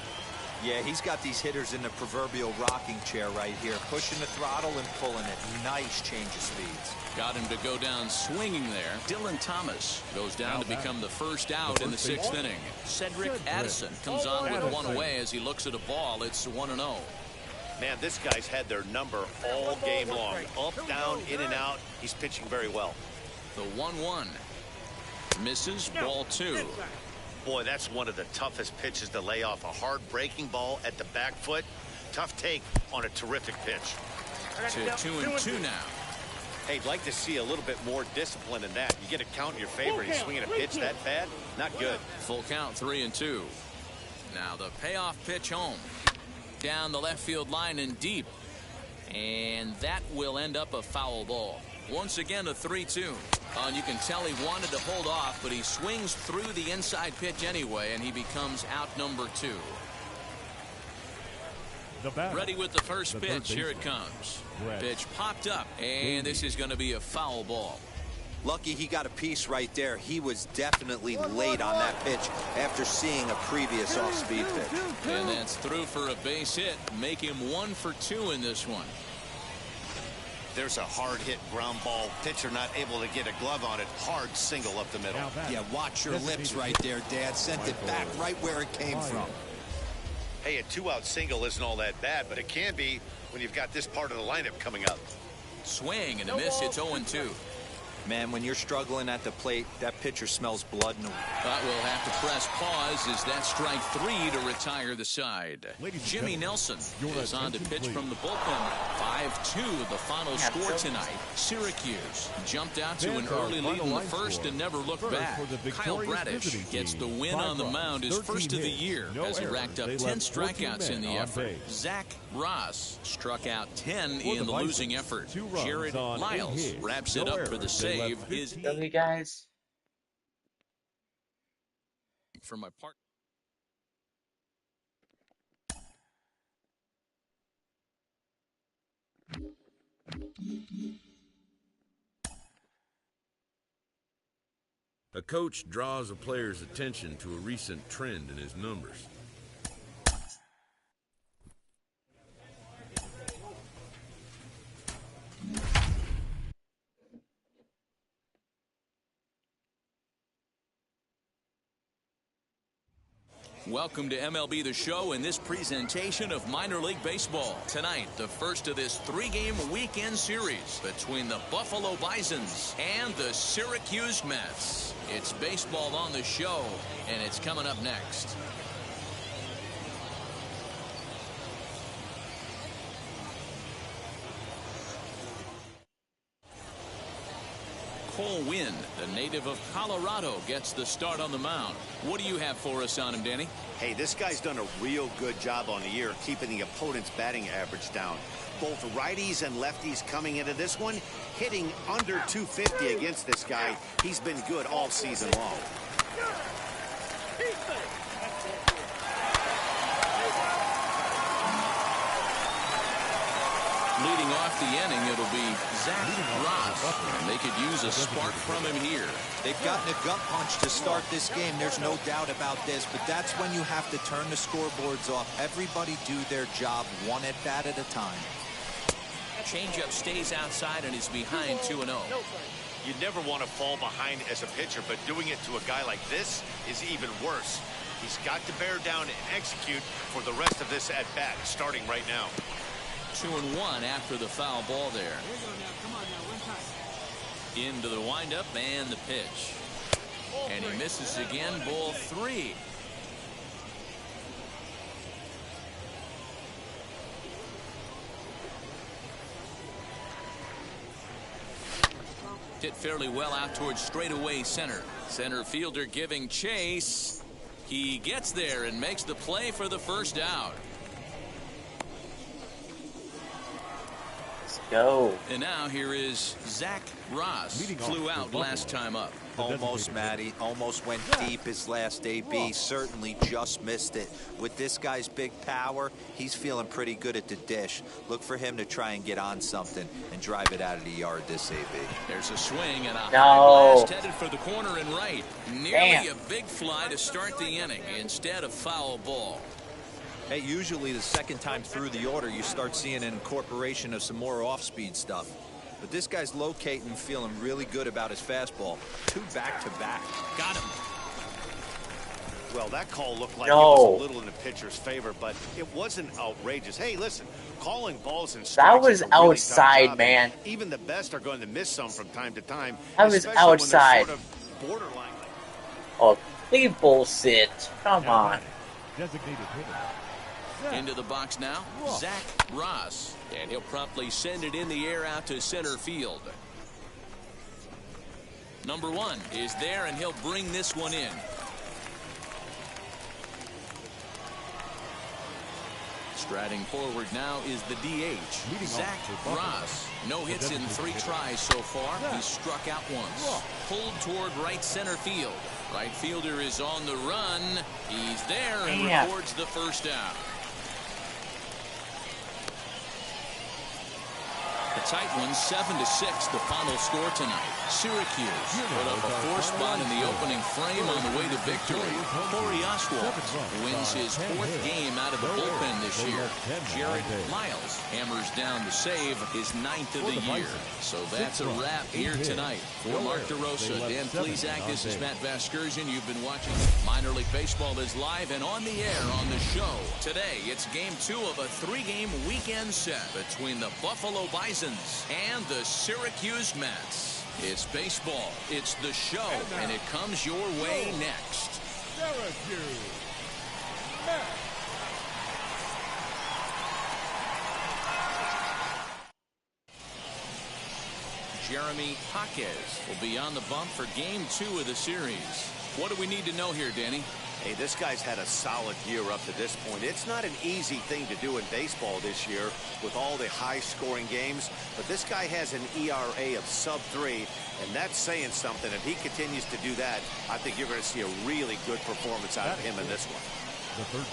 Yeah, he's got these hitters in the proverbial rocking chair right here, pushing the throttle and pulling it. Nice change of speeds. Got him to go down swinging there. Dylan Thomas goes down to become the first out in the 6th inning. Cedric Addison comes on with 1 away as he looks at a ball. It's 1-0. Man, this guy's had their number all game long. Up, down, in and out. He's pitching very well. The 1-1. Misses, ball 2. Boy, that's one of the toughest pitches to lay off. A hard breaking ball at the back foot. Tough take on a terrific pitch. To 2-2 now. Hey, I'd like to see a little bit more discipline in that. You get a count in your favor, you're swinging a pitch that bad? Not good. Full count, 3-2. Now the payoff pitch home. Down the left field line and deep. And that will end up a foul ball. Once again, a 3-2. And you can tell he wanted to hold off, but he swings through the inside pitch anyway, and he becomes out number 2. Ready with the first pitch. Here it comes. Pitch popped up, and this is going to be a foul ball. Lucky he got a piece right there. He was definitely late on that pitch after seeing a previous off-speed pitch. And that's through for a base hit. Make him 1 for 2 in this one. There's a hard hit ground ball. Pitcher not able to get a glove on it. Hard single up the middle. Yeah, watch your lips right there, Dad. Sent it back right where it came from. Hey, a 2-out single isn't all that bad, but it can be when you've got this part of the lineup coming up. Swing and a miss. It's 0-2. Man, when you're struggling at the plate, that pitcher smells blood. But we'll have to press pause as that strike 3 to retire the side. Jimmy Nelson is on to pitch from the bullpen. 5-2 the final score tonight. Syracuse jumped out to an early lead in the 1st and never looked back. Kyle Bradish gets the win on the mound, his first of the year, as he racked up 10 strikeouts in the effort. Zach Ross struck out 10 in the losing effort. Jared Lyles wraps it up for the save. Okay, guys. For my part. A coach draws a player's attention to a recent trend in his numbers. Welcome to MLB The Show and this presentation of minor league baseball. Tonight, the first of this 3-game weekend series between the Buffalo Bisons and the Syracuse Mets. It's baseball on the show, and it's coming up next. Cole Winn, the native of Colorado, gets the start on the mound. What do you have for us on him, Danny? Hey, this guy's done a real good job on the year keeping the opponent's batting average down. Both righties and lefties coming into this one, hitting under 250 against this guy. He's been good all season long. Leading off the inning, it'll be Zach Ross, and they could use a spark from him here. They've gotten a gut punch to start this game. There's no doubt about this, but that's when you have to turn the scoreboards off. Everybody do their job one at bat at a time. Changeup stays outside and is behind 2-0. You never want to fall behind as a pitcher, but doing it to a guy like this is even worse. He's got to bear down and execute for the rest of this at bat, starting right now. 2-1 after the foul ball there. Into the windup and the pitch. And he misses again, ball 3. Hit fairly well out towards straightaway center. Center fielder giving chase. He gets there and makes the play for the first out. Go. And now here is Zach Ross. Flew out last time up. Almost, Matty. Almost went deep his last AB. Certainly just missed it. With this guy's big power, he's feeling pretty good at the dish. Look for him to try and get on something and drive it out of the yard this AB. There's a swing and a high blast headed for the corner and right. Nearly a big fly to start the inning instead of foul ball. Hey, usually the second time through the order, you start seeing an incorporation of some more off-speed stuff. But this guy's locating and feeling really good about his fastball. 2 back-to-back. Got him. Well, that call looked like it was a little in the pitcher's favor, but it wasn't outrageous. Hey, listen, calling balls and strikes That was is a really outside, tough job, man. Even the best are going to miss some from time to time. That was especially when they're outside. sort of borderline. Oh, leave bullshit. Come on. Designated hitter. Into the box now, Zach Ross. And he'll promptly send it in the air out to center field. Number 1 is there, and he'll bring this one in. Striding forward now is the DH, Zach Ross. No hits in 3 tries so far. He's struck out once. Pulled toward right center field. Right fielder is on the run. He's there and records the first out. A tight one, 7-6, the final score tonight. Syracuse put up a 4-spot in the opening frame on the way to victory. Corey Oswalt wins his 4th game out of the bullpen this year. Jared Miles hammers down the save, his 9th of the year. So that's a wrap here tonight. For Mark DeRosa, Dan Plesac, this is Matt Vasgersian. You've been watching Minor League Baseball is live and on the air on the show. Today, it's game 2 of a 3-game weekend set between the Buffalo Bisons and the Syracuse Mets. It's baseball, it's the show, and it comes your way next. Syracuse Mets. Jeremy Jaquez will be on the bump for game 2 of the series. What do we need to know here, Danny? Hey, this guy's had a solid year up to this point. It's not an easy thing to do in baseball this year with all the high-scoring games, but this guy has an ERA of sub-3, and that's saying something. If he continues to do that, I think you're going to see a really good performance out of him in this one. The third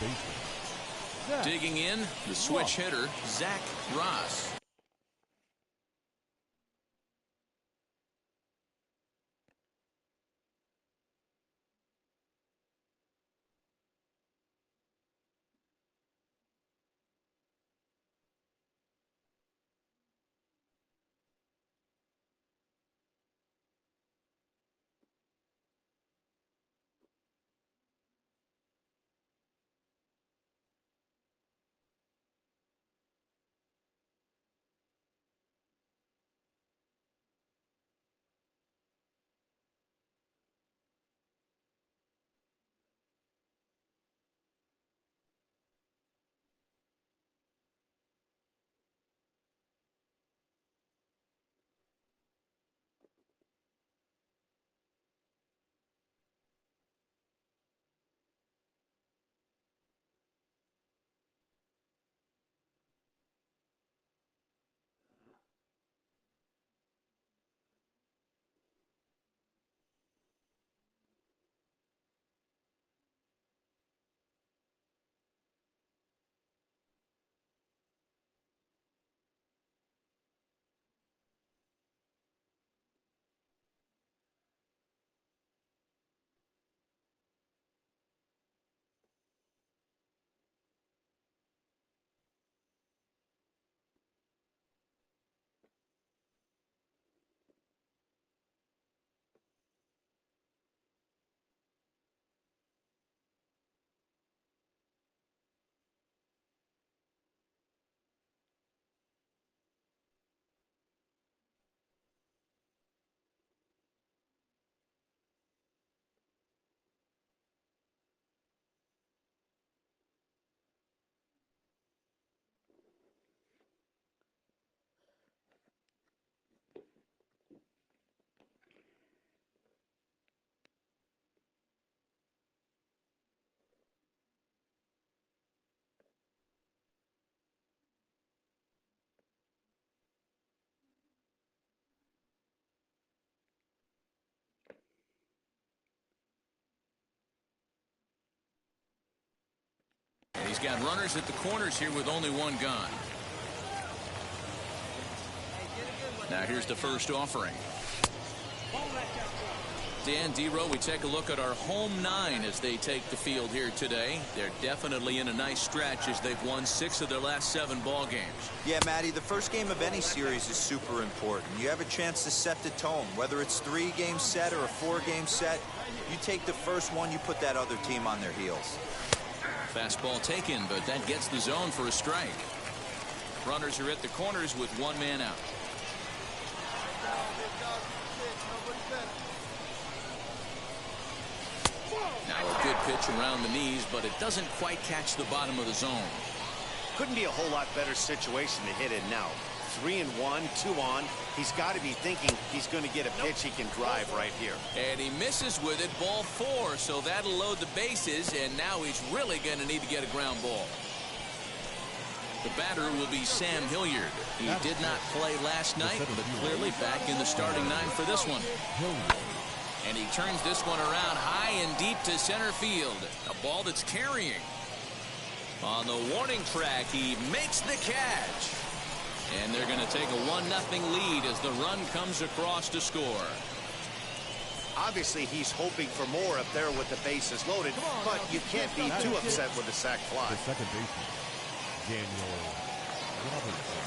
baseman. Digging in, the switch hitter, Zach Ross. He's got runners at the corners here with only one gone. Now here's the first offering. Dan Dero, we take a look at our home 9 as they take the field here today. They're definitely in a nice stretch as they've won 6 of their last 7 ball games. Yeah, Matty, the first game of any series is super important. You have a chance to set the tone, whether it's 3-game set or a 4-game set. You take the first one, you put that other team on their heels. Fastball taken, but that gets the zone for a strike. Runners are at the corners with 1 man out. Now a good pitch around the knees, but it doesn't quite catch the bottom of the zone. Couldn't be a whole lot better situation to hit in now. 3-1, 2 on. He's got to be thinking he's going to get a pitch he can drive right here. And he misses with it, ball 4, so that'll load the bases, and now he's really going to need to get a ground ball. The batter will be Sam Hilliard. He did not play last night, but clearly back in the starting 9 for this one. And he turns this one around high and deep to center field. A ball that's carrying. On the warning track, he makes the catch. And they're going to take a 1-0 lead as the run comes across to score. Obviously, he's hoping for more up there with the bases loaded, but you can't be too upset with a sac fly. The second baseman, Daniel Robertson.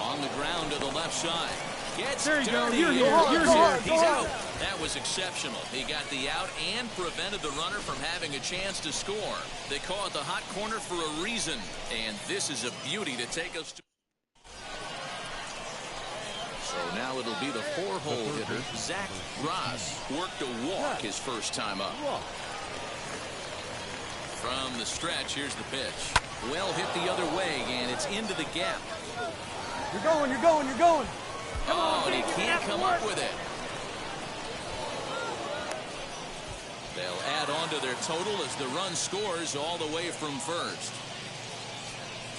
On the ground to the left side. Gets there you go. dirty. You're here. He's out. That was exceptional. He got the out and prevented the runner from having a chance to score. They call it the hot corner for a reason. And this is a beauty to take us to. So now it'll be the 4-hole hitter, Zach Ross. Worked a walk his first time up. From the stretch, here's the pitch. Well hit the other way, and it's into the gap. You're going. Oh, and he can't come up with it. They'll add on to their total as the run scores all the way from first.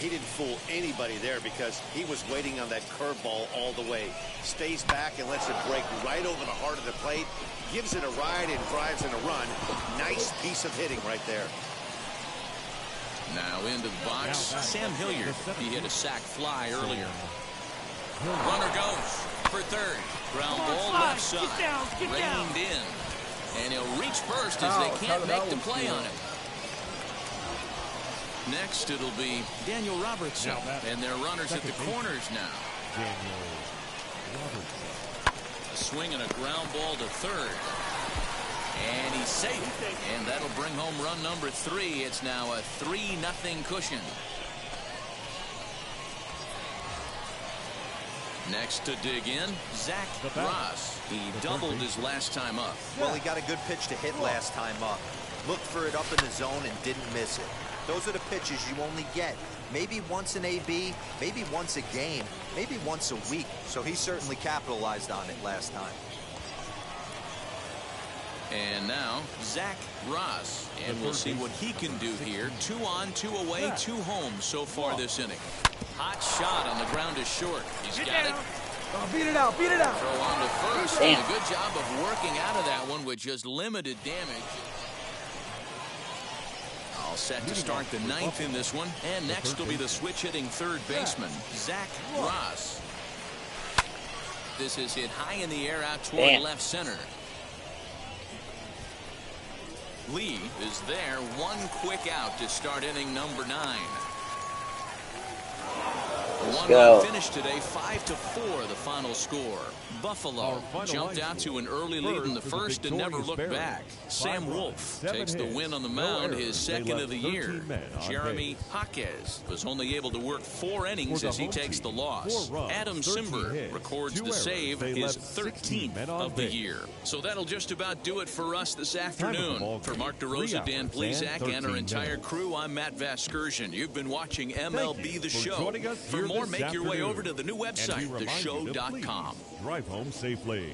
He didn't fool anybody there because he was waiting on that curveball all the way. Stays back and lets it break right over the heart of the plate. Gives it a ride and drives in a run. Nice piece of hitting right there. Now into the box, Sam Hilliard. He hit a sac fly earlier. Runner goes for third. Ground ball left side. Reined in. And he'll reach first as they can't make the play on him. Next, it'll be Daniel Robertson. And their runners at the corners now. Daniel Robertson. A swing and a ground ball to third. And he's safe. And that'll bring home run number 3. It's now a 3-0 cushion. Next to dig in, Zach Ross. He doubled his last time up. Well, he got a good pitch to hit last time up. Looked for it up in the zone and didn't miss it. Those are the pitches you only get. Maybe once an AB, maybe once a game, maybe once a week. So he certainly capitalized on it last time. And now, Zach Ross. And we'll see what he can do here. 2 on, 2 away, 2 home so far this inning. Hot shot on the ground is short. He's got it. Oh, beat it out. Throw on to first. And a good job of working out of that one with just limited damage. All set to start the 9th in this one. And next will be the switch-hitting third baseman, Zach Ross. This is hit high in the air out toward left center. Lee is there. 1 quick out to start inning number 9. One finish today, 5-4, the final score. Buffalo jumped out to an early lead in the first and never looked back. Sam Wolf takes the win on the mound, his second of the year. Jeremy Jaquez was only able to work 4 innings as he takes the loss. Adam Simber records the save, his 13th of the year. So that'll just about do it for us this afternoon. For Mark DeRosa, Dan Plesac, and our entire crew, I'm Matt Vasgersian. You've been watching MLB The Show. For more, make your way over to the new website, theshow.com. Drive home safely.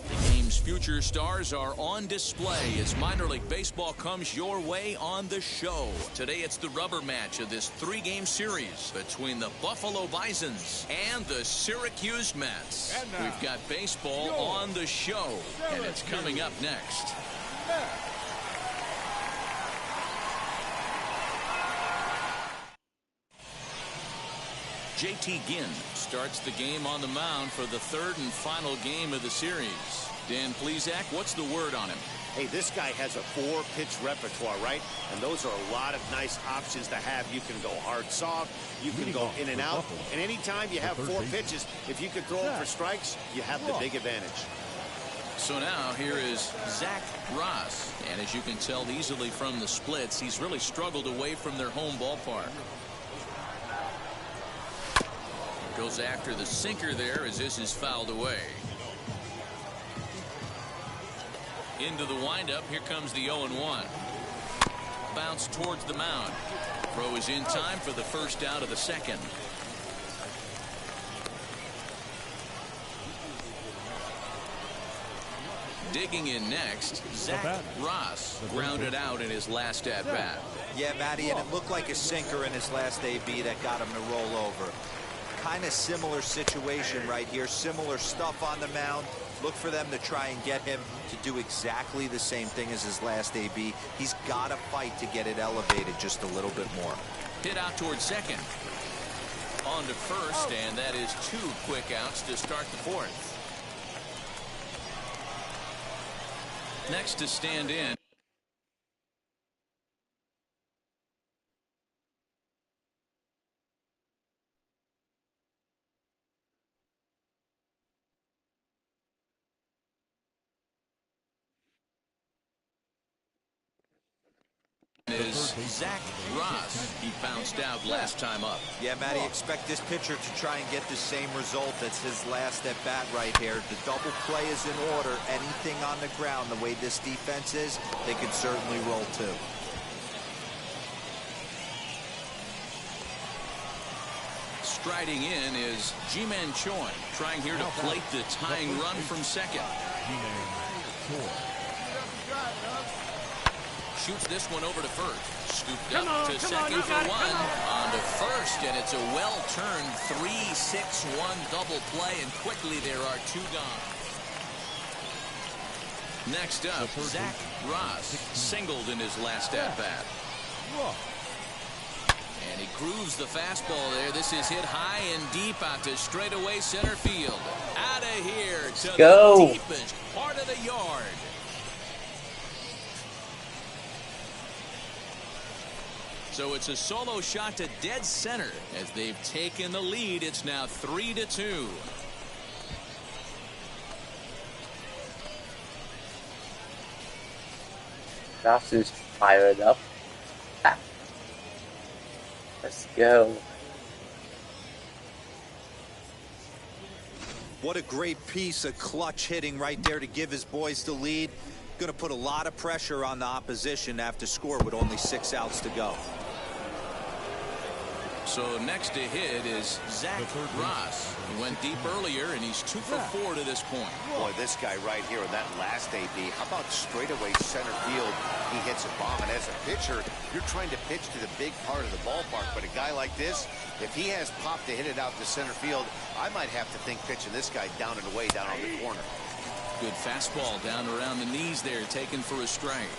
The game's future stars are on display as minor league baseball comes your way on the show. Today it's the rubber match of this 3-game series between the Buffalo Bisons and the Syracuse Mets. We've got baseball on the show, and it's coming up next. JT Ginn starts the game on the mound for the 3rd and final game of the series. Dan Plesac, what's the word on him? Hey, this guy has a 4-pitch repertoire, right? And those are a lot of nice options to have. You can go hard soft, you can go in and out. And anytime you have 4 pitches, if you can throw them for strikes, you have the big advantage. So now here is Zach Ross. And as you can tell easily from the splits, he's really struggled away from their home ballpark. Goes after the sinker there as this is fouled away. Into the windup. Here comes the 0-1. Bounce towards the mound. Throw is in time for the first out of the second. Digging in next, Zach Ross grounded out in his last at-bat. Yeah, Matty, and it looked like a sinker in his last AB that got him to roll over. Kind of similar situation right here. Similar stuff on the mound. Look for them to try and get him to do exactly the same thing as his last AB. He's got to fight to get it elevated just a little bit more. Hit out towards second. On to first, and that is 2 quick outs to start the 4th. Next to stand in is Zach Ross. He bounced out last time up. Yeah, Matty, expect this pitcher to try and get the same result as his last at bat right here. The double play is in order. Anything on the ground, the way this defense is, they could certainly roll too. Striding in is Ji-Man Choi, trying here to plate the tying run from second. Shoots this one over to first. Scooped up to second for 1. On to first, and it's a well-turned 3-6-1 double play, and quickly there are 2 gone. Next up, Zach Ross singled in his last at-bat. And he grooves the fastball there. This is hit high and deep out to straightaway center field. Out of here to the deepest part of the yard. So it's a solo shot to dead center as they've taken the lead. It's now 3-2. Ross is fired up. Let's go. What a great piece of clutch hitting right there to give his boys the lead. Going to put a lot of pressure on the opposition after score with only 6 outs to go. So next to hit is Zach Ross. He went deep earlier, and he's 2 for 4 to this point. Boy, this guy right here in that last AB, how about straightaway center field? He hits a bomb, and as a pitcher, you're trying to pitch to the big part of the ballpark. But a guy like this, if he has pop to hit it out to center field, I might have to think pitching this guy down and away down on the corner. Good fastball down around the knees there, taken for a strike.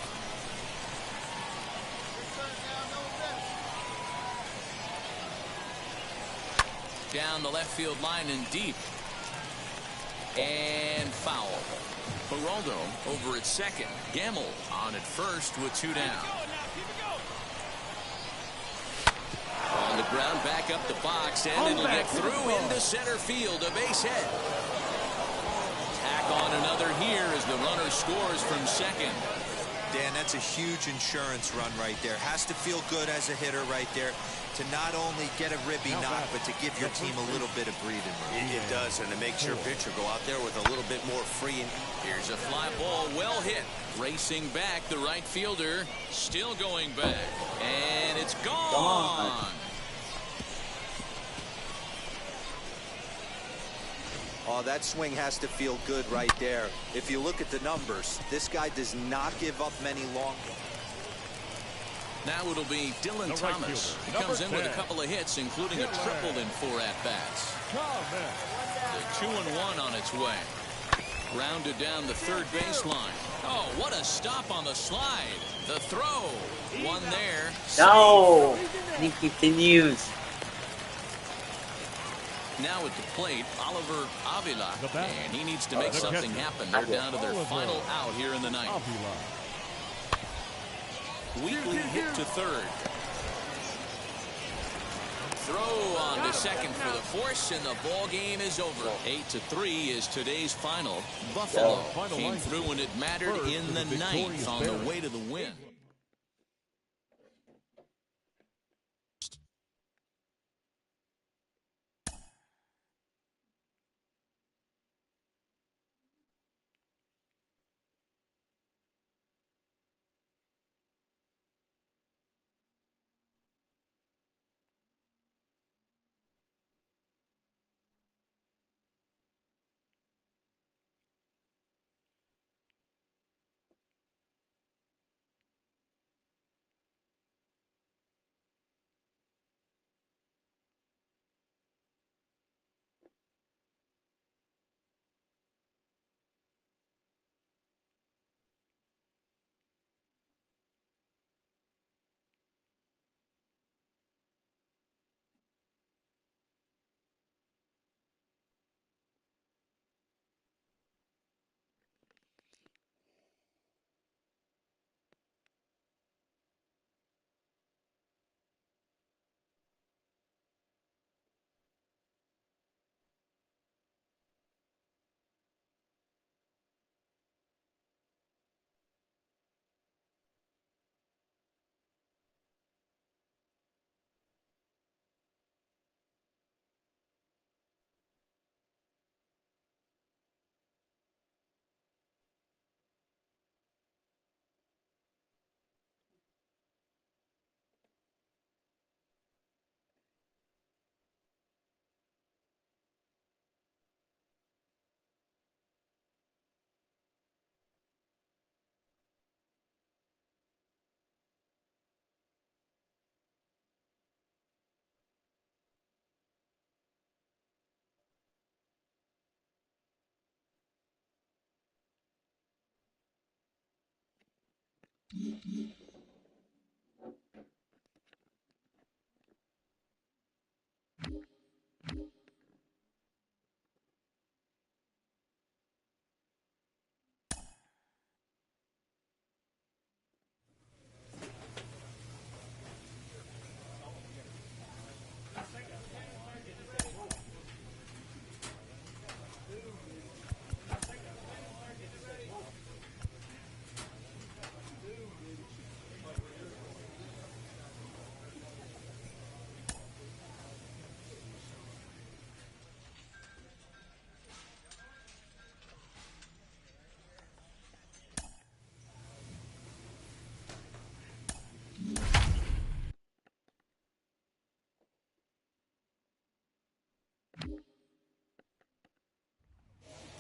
Down the left field line and deep. And foul. Geraldo over at second. Gamble on at first with 2 down. On the ground, back up the box, and it'll get through into center field. A base hit. Tack on another here as the runner scores from second. Dan, that's a huge insurance run right there. Has to feel good as a hitter right there to not only get a ribby knock, but to give your team a little bit of breathing room. It does, and it makes your pitcher go out there with a little bit more free. Here's a fly ball, well hit. Racing back, the right fielder still going back. And it's gone. Oh, that swing has to feel good right there. If you look at the numbers, this guy does not give up many long. Now it'll be Dylan Thomas. He comes in with a couple of hits, including a triple in 4 at-bats. The 2-1 on its way. Grounded down the third baseline. Oh, what a stop on the slide. The throw. One there. No. And he continues. Now at the plate, Oliver Avila, and he needs to make something happen. They're down to their final out here in the ninth. Weekly hit to third. Throw on to second for the force, and the ball game is over. 8-3 is today's final. Buffalo came through when it mattered in the ninth on the way to the win.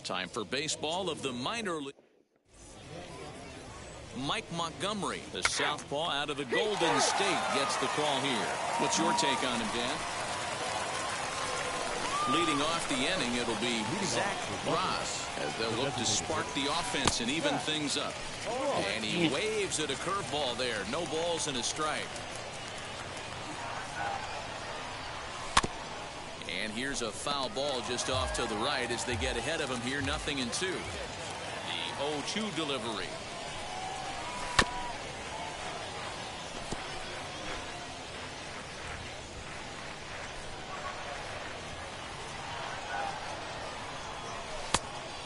Time for baseball of the minor league. Mike Montgomery, the southpaw out of the Golden State, gets the call here. What's your take on him, Dan? Leading off the inning, it'll be Zach Ross as they'll look to spark the offense and even things up. And he waves at a curveball there. No balls and a strike. And here's a foul ball just off to the right as they get ahead of him here. 0-2. The 0-2 delivery.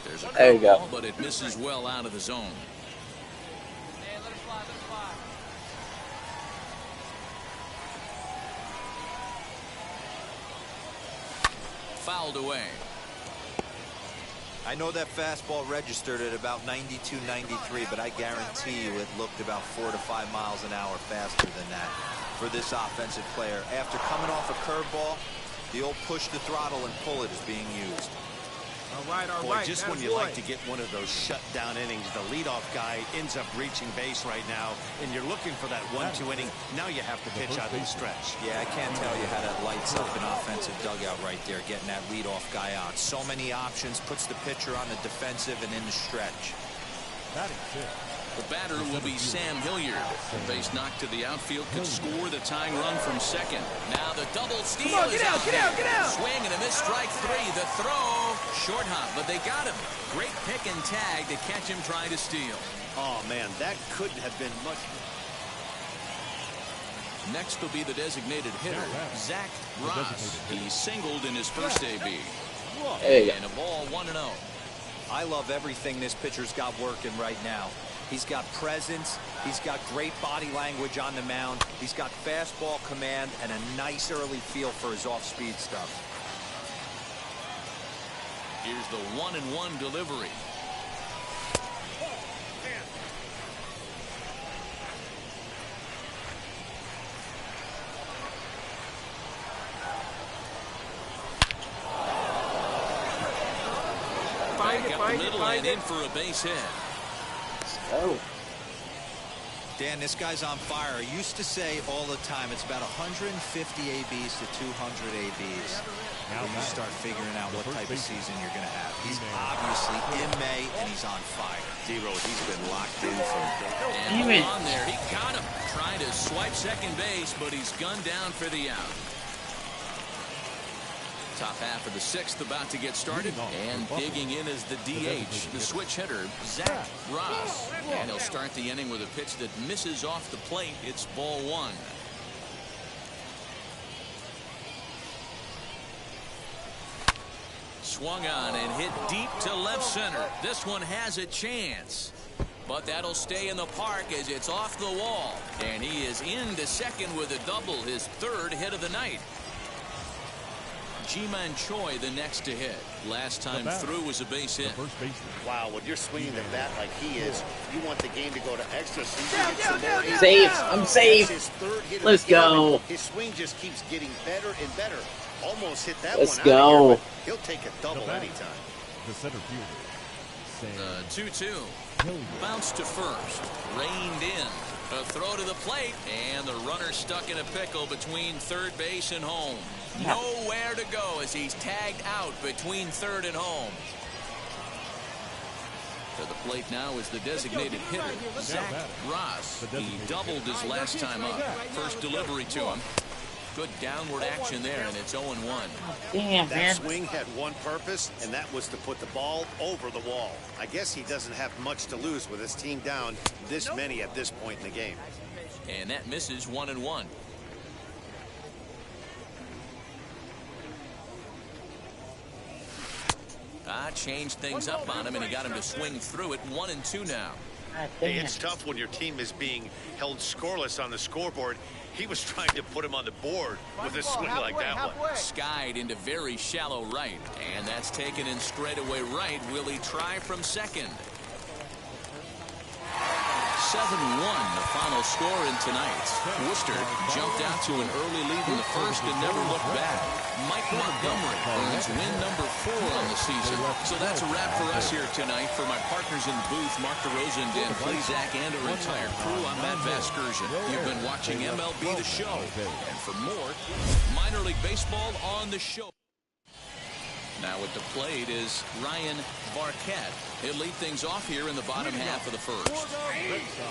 There's a curveball, but it misses well out of the zone. Fouled away. I know that fastball registered at about 92, 93, but I guarantee you it looked about 4 to 5 miles an hour faster than that for this offensive player. After coming off a curveball, the old push the throttle and pull it is being used. Boy, just when you like to get one of those shutdown innings, the leadoff guy ends up reaching base right now, and you're looking for that 1-2 inning. Now you have to pitch out of the stretch. Yeah, I can't tell you how that lights up an offensive dugout right there, getting that leadoff guy out. So many options, puts the pitcher on the defensive and in the stretch. The batter will be Sam Hilliard. The base knock to the outfield could score the tying run from second. Now the double steal is out. Get out. Swing and a miss, strike three. The throw, short hop, but they got him. Great pick and tag to catch him trying to steal. Oh, man, that couldn't have been much. Next will be the designated hitter, Zach Ross. He singled in his first AB. And a ball 1-0. I love everything this pitcher's got working right now. He's got presence. He's got great body language on the mound. He's got fastball command and a nice early feel for his off-speed stuff. Here's the 1-1 delivery. Back up the middle and in for a base hit. Oh. Dan, this guy's on fire. I used to say all the time it's about 150 ABs to 200 ABs. When you start figuring out what type of season you're going to have. He's obviously in May and he's on fire. D-Row, he's been locked in from and on there. He got him. Trying to swipe second base, but he's gunned down for the out. Top half of the sixth about to get started, and digging in is the DH, the switch hitter, Zach Ross. And he'll start the inning with a pitch that misses off the plate. It's ball one. Swung on and hit deep to left center. This one has a chance, but that'll stay in the park as it's off the wall. And he is into second with a double, his third hit of the night. Ji-Man Choi the next to hit. Last time through was a base hit. Wow, when you're swinging the bat like he is, you want the game to go to extra. I'm safe. Let's go. His swing just keeps getting better and better. Almost hit that Let's one go. out of here, but he'll take a double anytime. The center fielder. The 2-2. Bounce to first. Reined in. A throw to the plate, and the runner stuck in a pickle between third base and home. Nowhere to go as he's tagged out between third and home. To the plate now is the designated hitter, Zach Ross. He doubled his last time up. First delivery to him. Good downward action there, and it's 0-1. Damn, that swing had one purpose, and that was to put the ball over the wall. I guess he doesn't have much to lose with his team down this many at this point in the game. And that misses 1-1. Changed things up on him, and he got him to swing through it. 1-2 now. Hey, it's tough when your team is being held scoreless on the scoreboard. He was trying to put him on the board with a swing like that one. Skied into very shallow right, and that's taken in straightaway right. Will he try from second? 7-1 the final score in tonight's. Worcester jumped out to an early lead in the first and never looked back. Mike Montgomery earns win number 4 on the season. So that's a wrap for us here tonight. For my partners in the booth, Mark DeRosa and Dan Plezak, and our entire crew, I'm Matt Vasgersian. You've been watching MLB The Show. And for more minor league baseball on the show. Now at the plate is Ryan Barquette. He'll lead things off here in the bottom half of the first.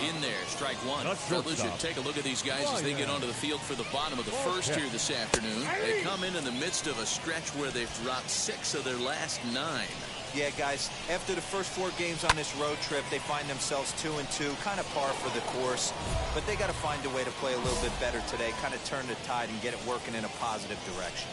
In there, strike one. Fellas, should take a look at these guys as they get onto the field for the bottom of the first here this afternoon. They come in the midst of a stretch where they've dropped 6 of their last 9. Yeah, guys, after the first 4 games on this road trip, they find themselves 2-2, kind of par for the course. But they got to find a way to play a little bit better today, kind of turn the tide and get it working in a positive direction.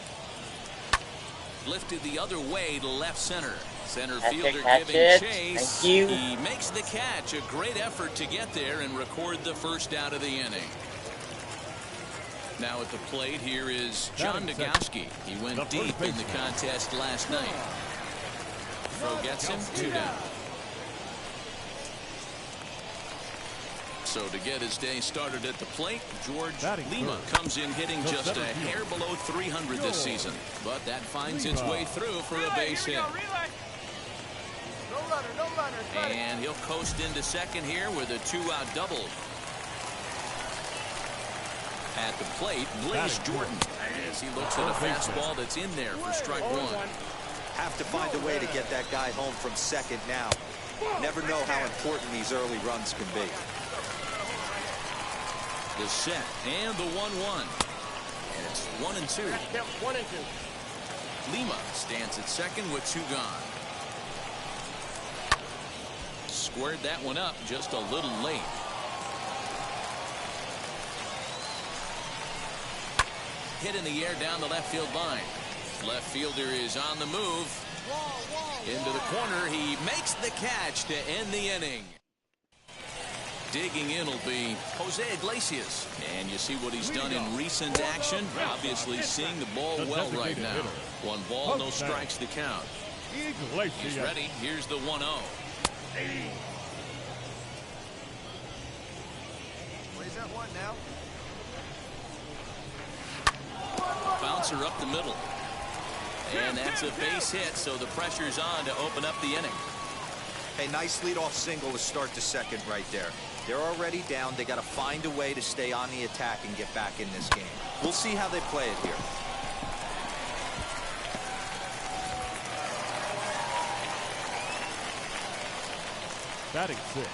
Lifted the other way to left center. Center fielder giving chase. Thank you. He makes the catch. A great effort to get there and record the first out of the inning. Now at the plate, here is John Nogowski. He went deep in the contest last night. Throw gets him 2 down. So to get his day started at the plate, George Lima comes in hitting just a hair below 300 this season. But that finds its way through for a base hit. And he'll coast into second here with a 2-out double. At the plate, Blaze Jordan, as he looks at a fastball that's in there for strike one. Have to find a way to get that guy home from second now. Never know how important these early runs can be. The set and the 1-1. And it's 1-2. Lima stands at second with 2 gone. Squared that one up just a little late. Hit in the air down the left field line. Left fielder is on the move. Into the corner. He makes the catch to end the inning. Digging in will be Jose Iglesias. And you see what he's done in recent action. Obviously seeing the ball well right now. 1 ball, no strikes to count. He's ready. Here's the 1-0. Plays that one now. Bouncer up the middle. And that's a base hit, so the pressure's on to open up the inning. Hey, nice leadoff single to start the second right there. They're already down. They got to find a way to stay on the attack and get back in this game. We'll see how they play it here. Batting 6,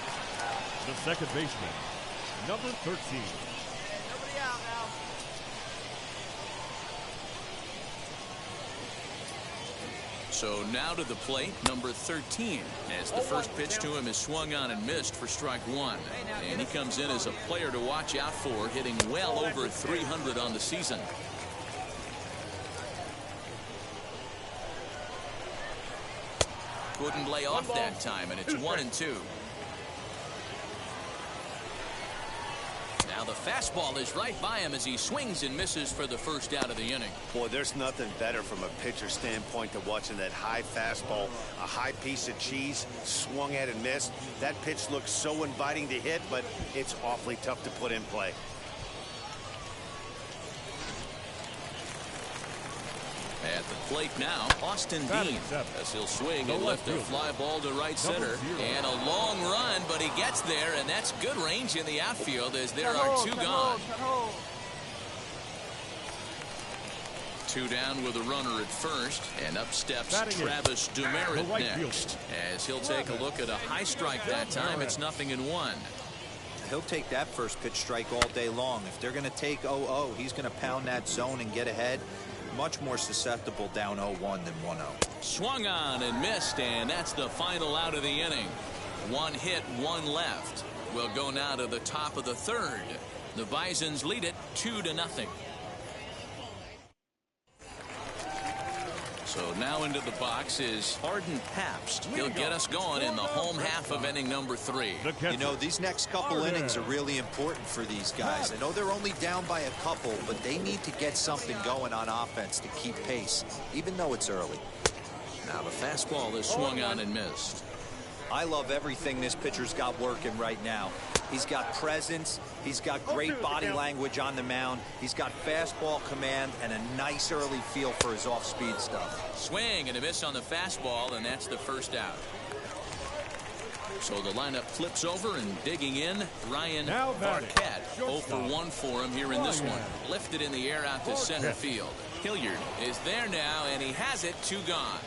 the second baseman, number 13. Nobody out now. So now to the plate, number 13, as the first pitch to him is swung on and missed for strike one. And he comes in as a player to watch out for, hitting well over 300 on the season. Couldn't lay off that time, and it's 1-2. Now the fastball is right by him as he swings and misses for the first out of the inning. Boy, there's nothing better from a pitcher standpoint than watching that high fastball, a high piece of cheese, swung at and missed. That pitch looks so inviting to hit, but it's awfully tough to put in play. At the plate now, Austin Dean, as he'll swing and lift a fly ball to right center. And a long run, but he gets there, and that's good range in the outfield as there are 2 gone. 2 down with a runner at first, and up steps Travis Demerit next, as he'll take a look at a high strike that time. It's 0-1. He'll take that first pitch strike all day long. If they're going to take 0-0, he's going to pound that zone and get ahead. Much more susceptible down 0-1 than 1-0. Swung on and missed, and that's the final out of the inning. 1 hit, 1 left. We'll go now to the top of the third. The Bisons lead it 2-0. So now into the box is Harden Pabst. He'll get us going in the home half of inning number 3. You know, these next couple innings are really important for these guys. I know they're only down by a couple, but they need to get something going on offense to keep pace, even though it's early. Now the fastball is swung on and missed. I love everything this pitcher's got working right now. He's got presence. He's got great body language on the mound. He's got fastball command and a nice early feel for his off-speed stuff. Swing and a miss on the fastball, and that's the first out. So the lineup flips over, and digging in, Ryan Barquette. 0 for 1 for him here in this one. Lifted in the air out to center field. Hilliard is there now, and he has it. 2 gone.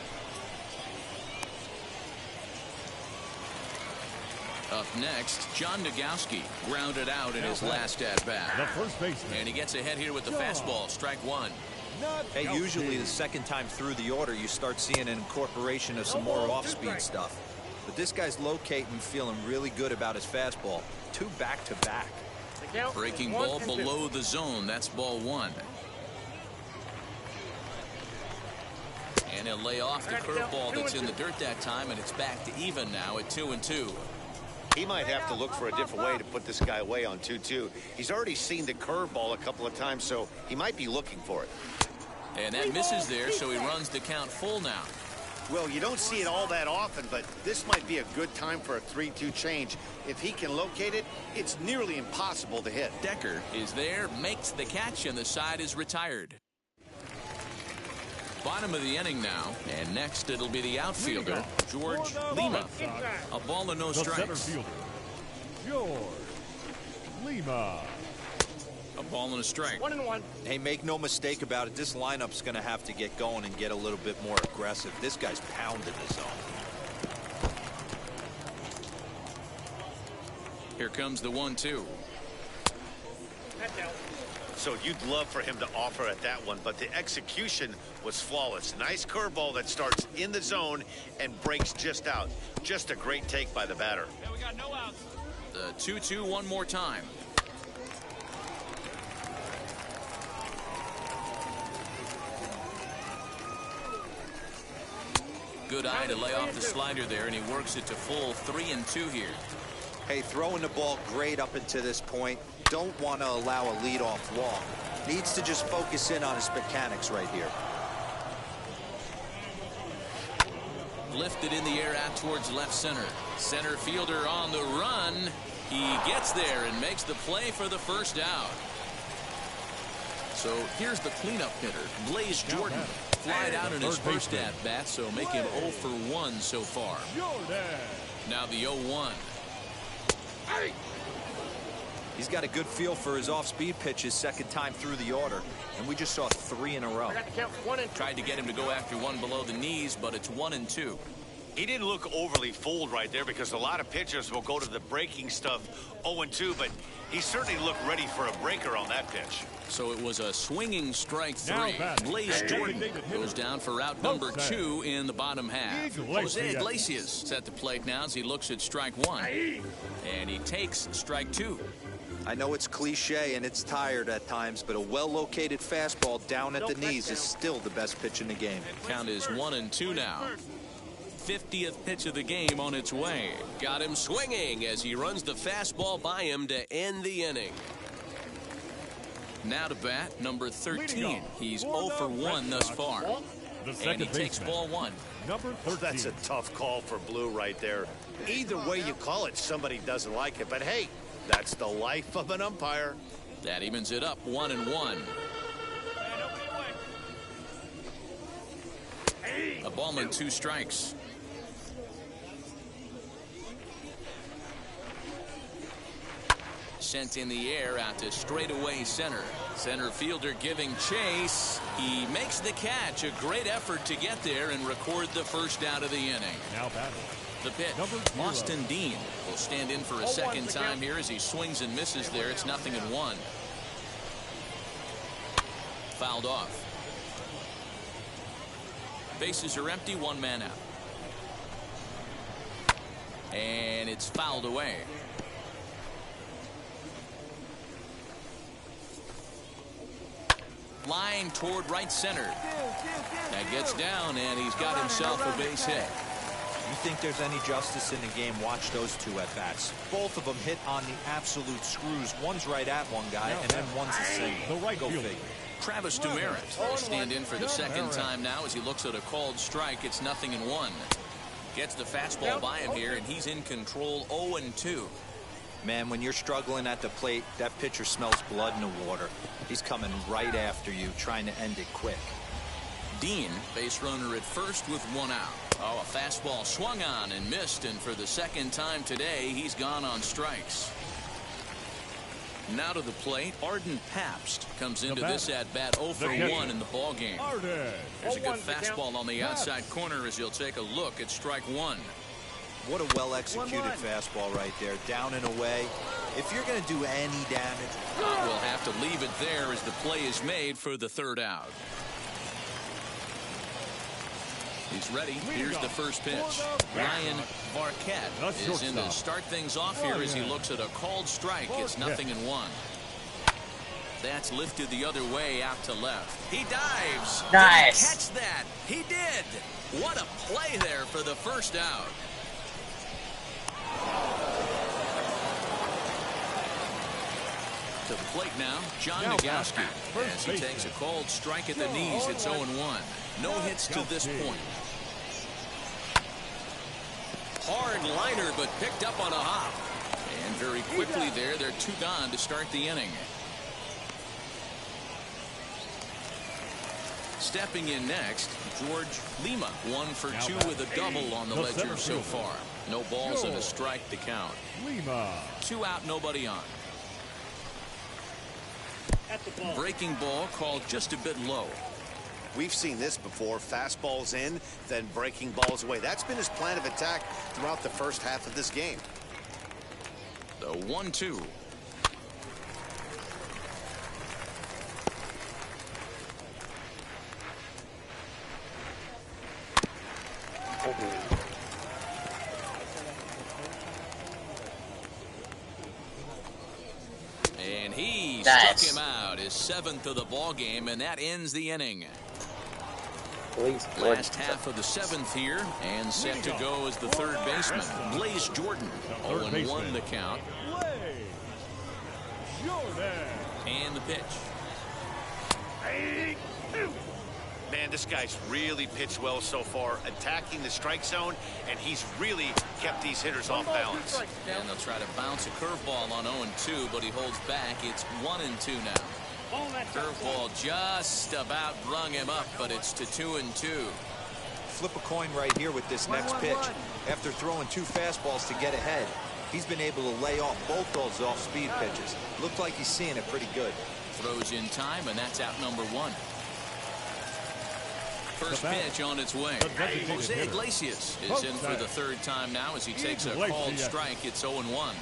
Up next, John Nogowski grounded out in his last at-bat. The first baseman. And he gets ahead here with the fastball, strike 1. Hey, usually the second time through the order, you start seeing an incorporation of some more off-speed stuff. But this guy's locating, feeling really good about his fastball. 2 back-to-back. Breaking ball below the zone. That's ball 1. And he'll lay off the curveball that's in the dirt that time, and it's back to even now at 2-2. He might have to look for a different way to put this guy away on 2-2. He's already seen the curveball a couple of times, so he might be looking for it. And that misses there, so he runs the count full now. Well, you don't see it all that often, but this might be a good time for a 3-2 change. If he can locate it, it's nearly impossible to hit. Decker is there, makes the catch, and the side is retired. Bottom of the inning now, and next it'll be the outfielder, George Lima. A ball and no The center strikes. fielder, George Lima. A ball and a strike. 1-1. Hey, make no mistake about it. This lineup's going to have to get going and get a little bit more aggressive. This guy's pounding the zone. Here comes the 1-2. So you'd love for him to offer at that one, but the execution was flawless. Nice curveball that starts in the zone and breaks just out. Just a great take by the batter. We got no outs. The 2-2 one more time. Good eye to lay off the slider there, and he works it to full 3-2 here. Hey, throwing the ball great up until this point. Don't want to allow a leadoff walk. Needs to just focus in on his mechanics right here. Lifted in the air out towards left center. Center fielder on the run. He gets there and makes the play for the first out. So here's the cleanup hitter, Blaze Jordan. Flied out in his first at-bat, so make him 0 for 1 so far. Now the 0-1. He's got a good feel for his off-speed pitches second time through the order, and we just saw 3 in a row. Tried to get him to go after one below the knees, but it's 1-2. He didn't look overly fooled right there because a lot of pitchers will go to the breaking stuff 0-2, but he certainly looked ready for a breaker on that pitch. So it was a swinging strike 3. Now batting. Blaze Jordan goes down for route number 2 in the bottom half. Jose Iglesias set the plate now as he looks at strike 1. And he takes strike 2. I know it's cliche and it's tired at times, but a well-located fastball down at the knees is still the best pitch in the game. Count is 1-2 now. 50th pitch of the game on its way. Got him swinging as he runs the fastball by him to end the inning. Now to bat, number 13. He's 0 for 1 thus far. And he takes ball 1. Number 13. That's a tough call for Blue right there. Either way you call it, somebody doesn't like it. But hey, that's the life of an umpire. That evens it up 1-1. A ball and 2 strikes. Sent in the air out to straightaway center. Center fielder giving chase. He makes the catch. A great effort to get there and record the first out of the inning. Now batting. The pitch. Austin Dean will stand in for a second time here as he swings and misses there. It's 0-1. Fouled off. Bases are empty. 1 man out. And it's fouled away. Line toward right center. That gets down, and he's got himself a base hit. You think there's any justice in the game, watch those 2 at-bats. Both of them hit on the absolute screws. One's right at one guy, and then one's a single. The right Go fielder. figure. Travis Demeritte will stand in for the second time now as he looks at a called strike. It's 0-1. Gets the fastball by him here, and he's in control 0-2. Man, when you're struggling at the plate, that pitcher smells blood in the water. He's coming right after you, trying to end it quick. Dean, base runner at first with 1 out. Oh, a fastball swung on and missed, and for the second time today, he's gone on strikes. Now to the plate, Arden Pabst comes into this at-bat 0 for 1 in the ballgame. There's a good fastball on the outside corner as he'll take a look at strike 1. What a well-executed fastball right there, down and away. If you're going to do any damage, we'll have to leave it there as the play is made for the 3rd out. He's ready. Here's the first pitch. Ryan Marquette is in to start things off here as he looks at a called strike. It's 0-1. That's lifted the other way out to left. He dives. Nice. Did he catch that? He did. What a play there for the first out. To the plate now, John Nagowski. As he takes a called strike at the knees, it's 0-1. No hits to this point. Hard liner, but picked up on a hop. And very quickly there, they're 2 gone to start the inning. Stepping in next, George Lima, 1 for 2 with a double on the ledger so far. No balls and a strike to count. Lima. 2 out, nobody on. Breaking ball called just a bit low. We've seen this before. Fastballs in, then breaking balls away. That's been his plan of attack throughout the first half of this game. The 1-2. And he struck him out, his 7th of the ball game, and that ends the inning. Last half of the 7th here, and set to go as the third baseman, Blaze Jordan. 0-1 the count. And the pitch. Man, this guy's really pitched well so far, attacking the strike zone, and he's really kept these hitters off balance. And they'll try to bounce a curveball on 0-2, but he holds back. It's 1-2 now. Curveball just about brung him up, but it's to 2-2. Flip a coin right here with this next pitch. After throwing 2 fastballs to get ahead, he's been able to lay off both those off-speed pitches. Looked like he's seeing it pretty good. Throws in time, and that's out number 1. First pitch on its way. Jose Iglesias is in for the 3rd time now as he takes a called strike. It's 0-1.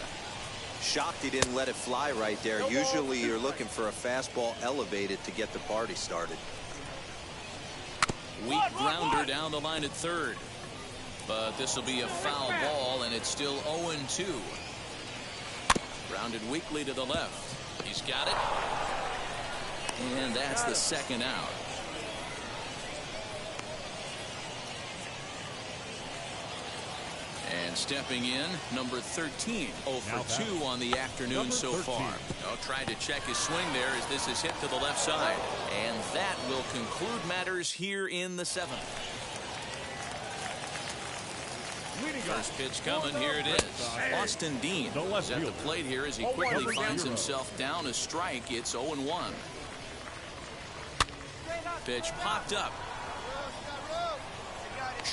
Shocked he didn't let it fly right there. Usually you're looking for a fastball elevated to get the party started. Weak grounder down the line at 3rd. But this will be a foul ball, and it's still 0-2. Grounded weakly to the left. He's got it. And that's the 2nd out. And stepping in, number 13, 0 for 2 on the afternoon so far. Tried to check his swing there as this is hit to the left side. And that will conclude matters here in the 7th. First pitch coming, here it is. Austin Dean is at the plate here as he quickly finds himself down a strike. It's 0-1. Pitch popped up.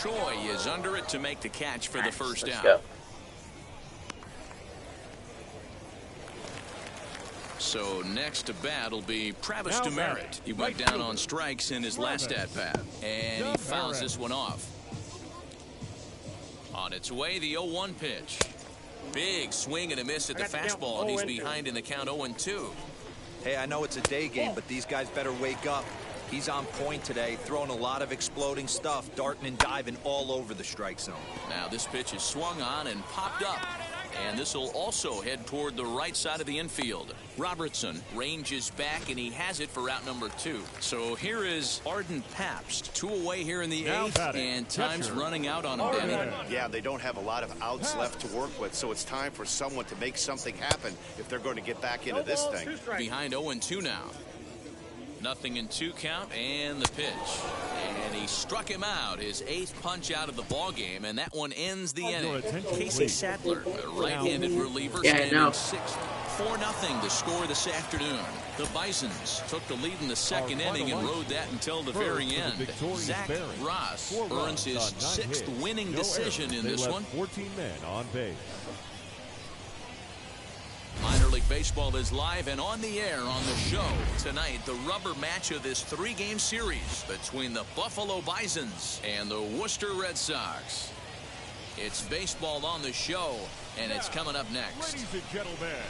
Choi is under it to make the catch for the first out. Go. So next to bat will be Travis Demerit. He went down on strikes in his last at-bat, and he fouls this one off. On its way, the 0-1 pitch. Big swing and a miss at the fastball, and he's behind in the count 0-2. Hey, I know it's a day game, but these guys better wake up. He's on point today, throwing a lot of exploding stuff, darting and diving all over the strike zone. Now this pitch is swung on and popped up. And this will also head toward the right side of the infield. Robertson ranges back, and he has it for out number 2. So here is Arden Pabst. 2 away here in the 8th, and time's running out on him, Danny. Yeah, they don't have a lot of outs left to work with, so it's time for someone to make something happen if they're going to get back into this thing. Behind 0-2 now. 0-2 count, and the pitch. And he struck him out, his 8th punch out of the ball game, and that one ends the inning. Casey Sadler, a right-handed reliever, standing 6th. 4-0 to score this afternoon. The Bisons took the lead in the 2nd inning and rode that until the very end. Zach Ross earns his 6th winning decision in this one. 14 men on base. Minor League Baseball is live and on the air on the show. Tonight, the rubber match of this 3-game series between the Buffalo Bisons and the Worcester Red Sox. It's baseball on the show, and it's coming up next. Ladies and gentlemen,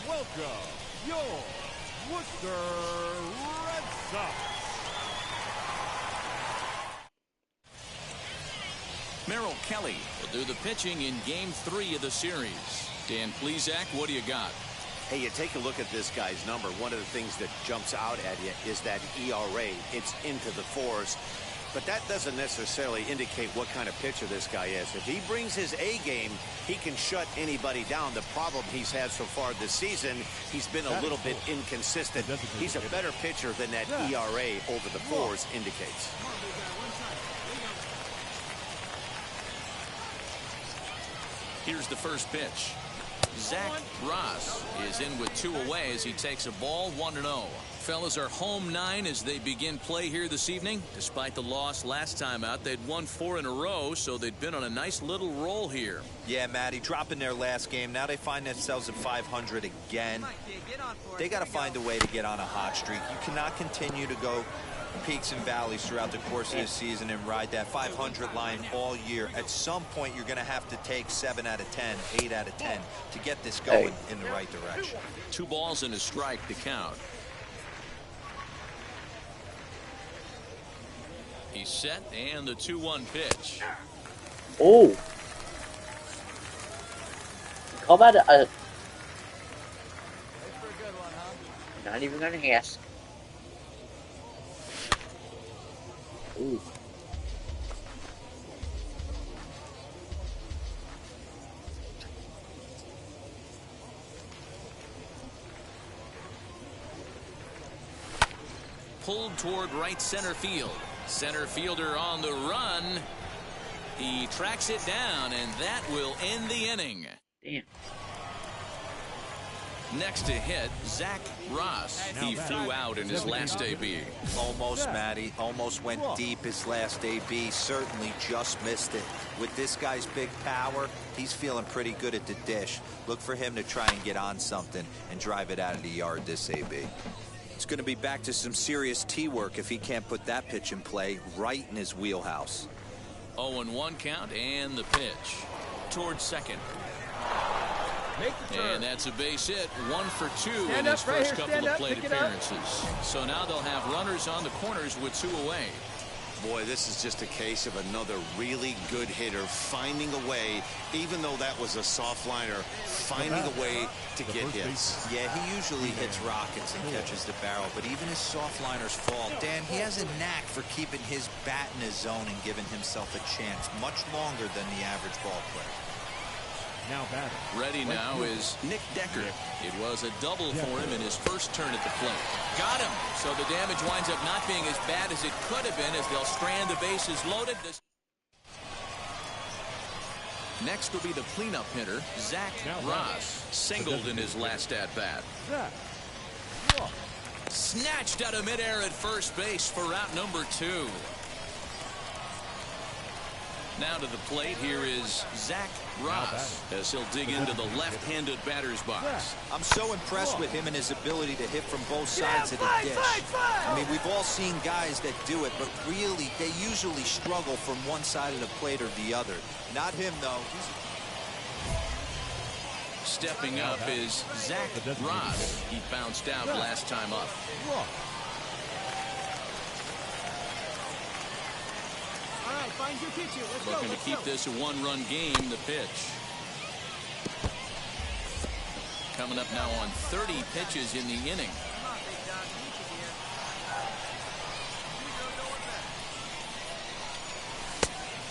welcome your Worcester Red Sox. Merrill Kelly will do the pitching in Game 3 of the series. Dan Plesac, what do you got? Hey, you take a look at this guy's number. One of the things that jumps out at you is that ERA. It's into the 4s. But that doesn't necessarily indicate what kind of pitcher this guy is. If he brings his A game, he can shut anybody down. The problem he's had so far this season, he's been a little bit inconsistent. He's a better pitcher than that ERA over the 4s indicates. Here's the first pitch. Zach Ross is in with 2 away as he takes a ball 1-0. Fellas are home 9 as they begin play here this evening. Despite the loss last time out, they'd won 4 in a row, so they'd been on a nice little roll here. Yeah, Matty, dropping their last game. Now they find themselves at 500 again. They got to find a way to get on a hot streak. You cannot continue to go peaks and valleys throughout the course of the season and ride that 500 line all year. At some point, you're going to have to take 7 out of 10, 8 out of 10 to get this going in the right direction. 2 balls and a strike to count. He's set, and the 2-1 pitch. Oh. How about a... Not even gonna ask. Ooh. Pulled toward right center field. Center fielder on the run. He tracks it down, and that will end the inning. Damn. Next to hit, Zach Ross. He flew out in his last AB. Almost, Matty. Almost went deep his last AB. Certainly just missed it. With this guy's big power, he's feeling pretty good at the dish. Look for him to try and get on something and drive it out of the yard this AB. It's going to be back to some serious tee work if he can't put that pitch in play right in his wheelhouse. 0-1 count, and the pitch. Towards second. And that's a base hit. 1 for 2 in his first couple of plate appearances. So now they'll have runners on the corners with 2 away. Boy, this is just a case of another really good hitter finding a way, even though that was a soft liner, finding a way to get hits. Yeah, he usually hits rockets and catches the barrel, but even his soft liners fall. Dan, he has a knack for keeping his bat in his zone and giving himself a chance much longer than the average ball player. Now batting. Ready now is Nick Decker. It was a double for him in his first turn at the plate. Got him. So the damage winds up not being as bad as it could have been as they'll strand the bases loaded. Next will be the cleanup hitter, Zach Ross. Singled in his last at-bat. Snatched out of midair at first base for route number 2. Now to the plate, here is Zach Ross as he'll dig into the left-handed batter's box. I'm so impressed with him and his ability to hit from both sides of the dish. I mean, we've all seen guys that do it, but really, they usually struggle from one side of the plate or the other. Not him, though. Stepping up is Zach Ross. He bounced out last time up. Find your pitcher. Let's Looking go. to keep this a 1-run game. The pitch. Coming up now on 30 pitches in the inning.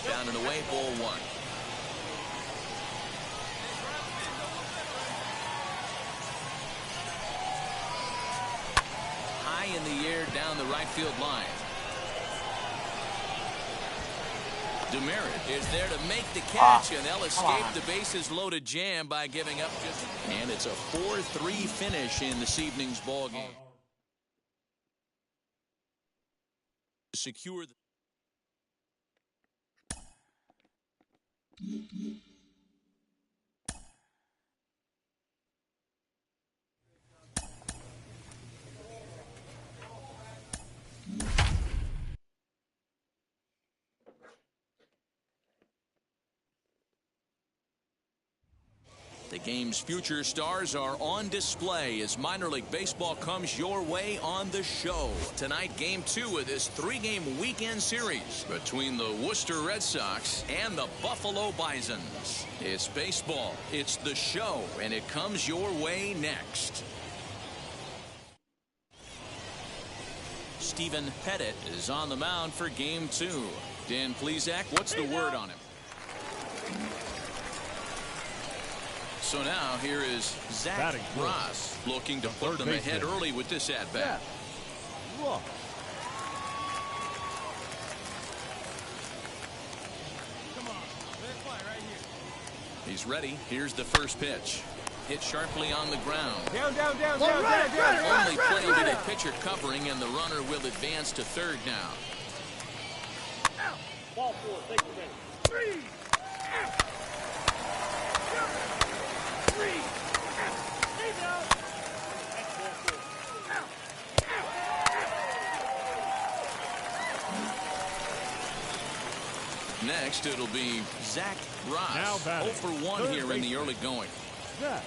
Down and away, ball 1. High in the air down the right field line. Demerit is there to make the catch, and they'll escape the bases loaded jam by giving up just. And it's a 4-3 finish in this evening's ball game. Secure the. The game's future stars are on display as minor league baseball comes your way on the show. Tonight, game 2 of this 3-game weekend series between the Worcester Red Sox and the Buffalo Bisons. It's baseball, it's the show, and it comes your way next. Stephen Pettit is on the mound for game 2. Dan Plesac, what's the word on him? So now here is Zach Ross looking to put them ahead early with this at-bat. He's ready. Here's the first pitch. hit sharply on the ground. Down, down, down, down, down, down. Only play with a pitcher covering, and the runner will advance to third now. Ball 4, take the bench. 3. Next, it'll be Zach Ross. Now 0 for 1 here in the early going. Zach.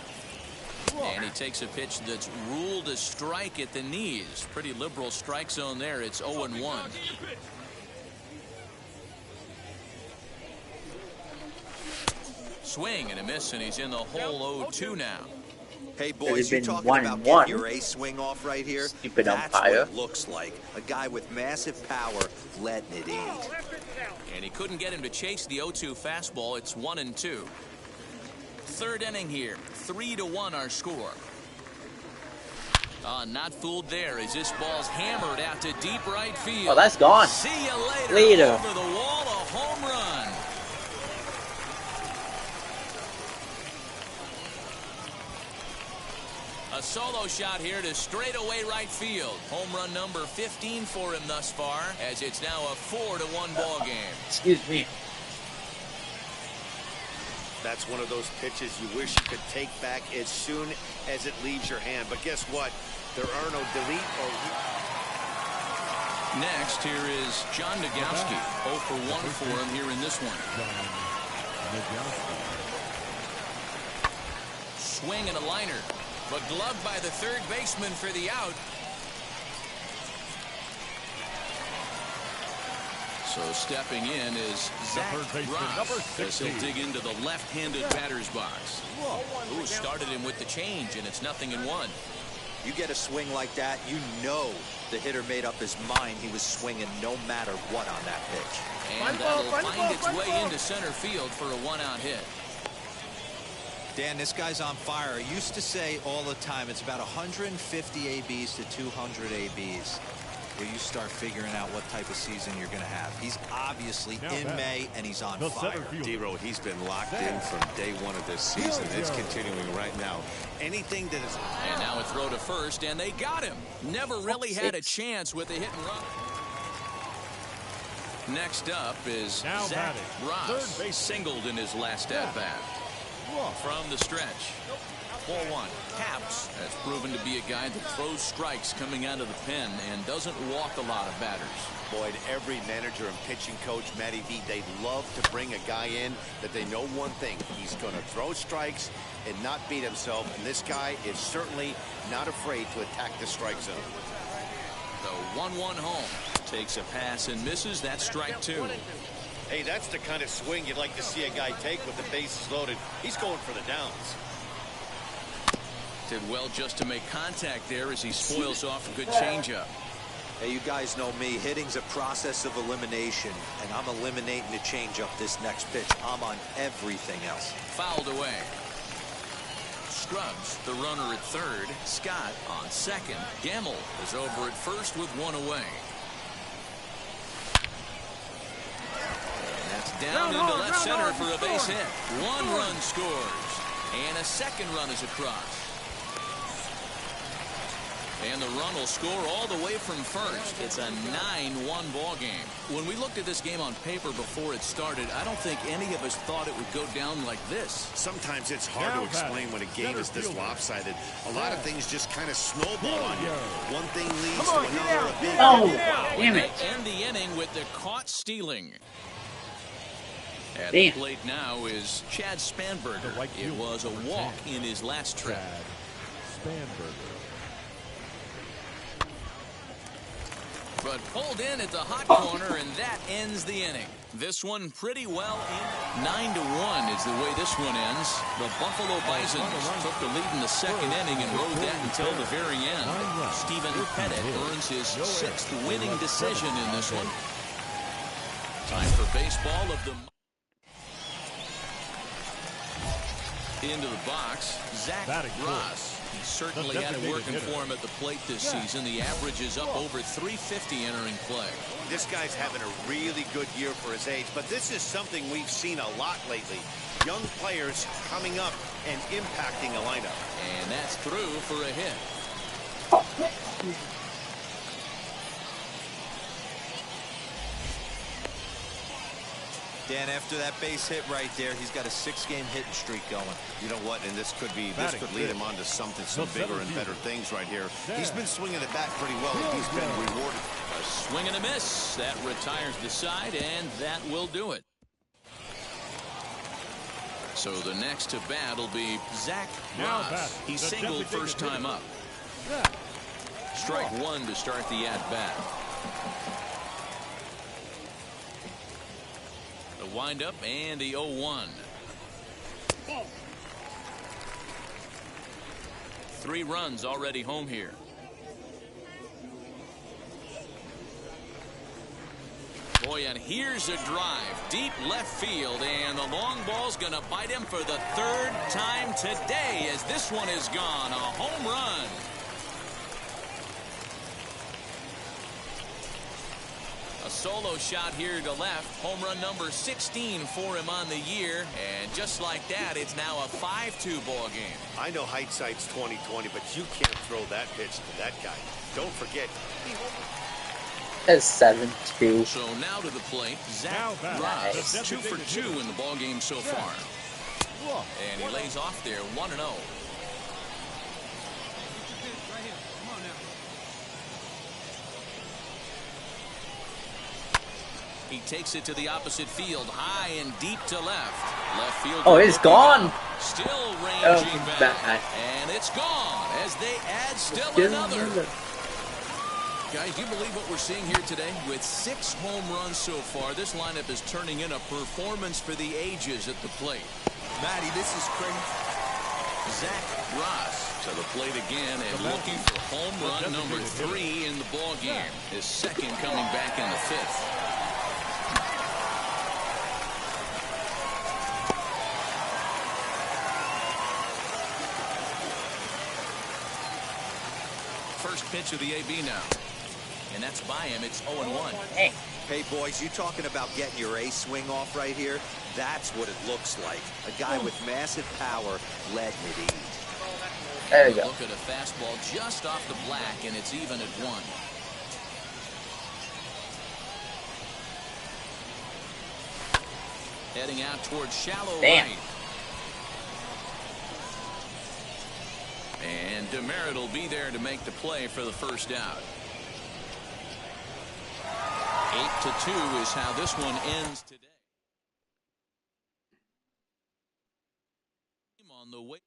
And he takes a pitch that's ruled a strike at the knees. Pretty liberal strike zone there. It's 0-1. Swing and a miss, and he's in the hole 0-2 now. Hey, boys, you're talking about 1-1. getting your ace swing off right here? Stupid That's umpire. what it looks like. A guy with massive power letting it eat. And he couldn't get him to chase the 0-2 fastball. It's 1-2. Third inning here. 3-1 our score. Not fooled there as this ball's hammered out to deep right field. Oh, that's gone. See you later. Later. Over the wall, a home run. A solo shot here to straightaway right field. Home run number 15 for him thus far, as it's now a 4-1 ball game. Excuse me. That's one of those pitches you wish you could take back as soon as it leaves your hand. But guess what? There are no delete or... Next, here is John Nagowski. 0 for 1 for him here in this one. Swing and a liner, but gloved by the third baseman for the out. So stepping in is Zach Ross, as he'll dig into the left-handed batter's box. Ooh, started him with the change, and it's 0-1. You get a swing like that, you know the hitter made up his mind he was swinging no matter what on that pitch. And that'll find its way into center field for a one-out hit. Dan, this guy's on fire. I used to say all the time it's about 150 ABs to 200 ABs where you start figuring out what type of season you're going to have. He's obviously in May, and he's on fire. D-Row, he's been locked in from day one of this season. It's continuing right now. Anything that is... And now a throw to first, and they got him. Never really had a chance with a hit and run. Next up is Zach Ross. Singled in his last at-bat. From the stretch. 4-1. Caps has proven to be a guy that throws strikes coming out of the pen and doesn't walk a lot of batters. Boyd, every manager and pitching coach, Matty V, they love to bring a guy in that they know one thing. He's going to throw strikes and not beat himself. And this guy is certainly not afraid to attack the strike zone. The 1-1 home. Takes a pass and misses. That's strike 2. Hey, that's the kind of swing you'd like to see a guy take with the bases loaded. He's going for the downs. Did well just to make contact there as he spoils off a good changeup. Hey, you guys know me. Hitting's a process of elimination, and I'm eliminating the changeup this next pitch. I'm on everything else. Fouled away. Scrubs, the runner at third. Scott on second. Gemmel is over at first with one away. And that's down into left center for a base hit. 1 run scores, and a second run is across. And the run will score all the way from first. It's a 9-1 ball game. When we looked at this game on paper before it started, I don't think any of us thought it would go down like this. Sometimes it's hard to explain when a game is this lopsided. A lot of things just kind of snowball on you. One thing leads to another. Oh, damn it. And the inning with the caught stealing. At the plate now is Chad Spanberger. It was a walk in his last trip. Spanberger. But pulled in at the hot corner, and that ends the inning. This one pretty well in. 9-1 is the way this one ends. The Buffalo Bisons took the lead in the second inning and rode that until the very end. Stephen Pettit earns his 6th winning decision in this one. Time for baseball of the... Into the box, Zach Ross. He certainly had it working for him at the plate this season. The average is up over 350 entering play. This guy's having a really good year for his age, but this is something we've seen a lot lately. Young players coming up and impacting a lineup. And that's through for a hit. Dan, after that base hit right there, he's got a 6-game hitting streak going. You know what? And this could lead him on to some bigger and better things right here. He's been swinging the bat pretty well, and he's been rewarded. A swing and a miss. That retires the side, and that will do it. So the next to bat will be Zach Ross. He singled first time up. Strike one to start the at-bat. The windup and the 0-1. 3 runs already home here. Boy, and here's a drive. Deep left field, and the long ball's going to bite him for the 3rd time today as this one is gone. A home run. A solo shot here to left. Home run number 16 for him on the year. And just like that, it's now a 5-2 ball game. I know hindsight's 20/20, but you can't throw that pitch to that guy. Don't forget, That's 7-2. So now to the plate, Zach Ross. 2 for 2 in the ball game so far. And he lays off there, 1-0. He takes it to the opposite field, high and deep to left. Left field. Oh, it's gone. Still ranging back. And it's gone as they add still another. Guys, do you believe what we're seeing here today? With 6 home runs so far, this lineup is turning in a performance for the ages at the plate. Matty, this is crazy. Zach Ross to the plate again and looking for home run number 3 in the ball game. His second coming back in the 5th. First pitch of the AB now. And that's by him. It's 0-1. Hey, boys, you talking about getting your A swing off right here? That's what it looks like. A guy with massive power letting it eat. There you go. Look at a fastball just off the black, and it's even at 1. Heading out towards shallow right. And Demerit will be there to make the play for the first out. 8-2 is how this one ends today. On the way.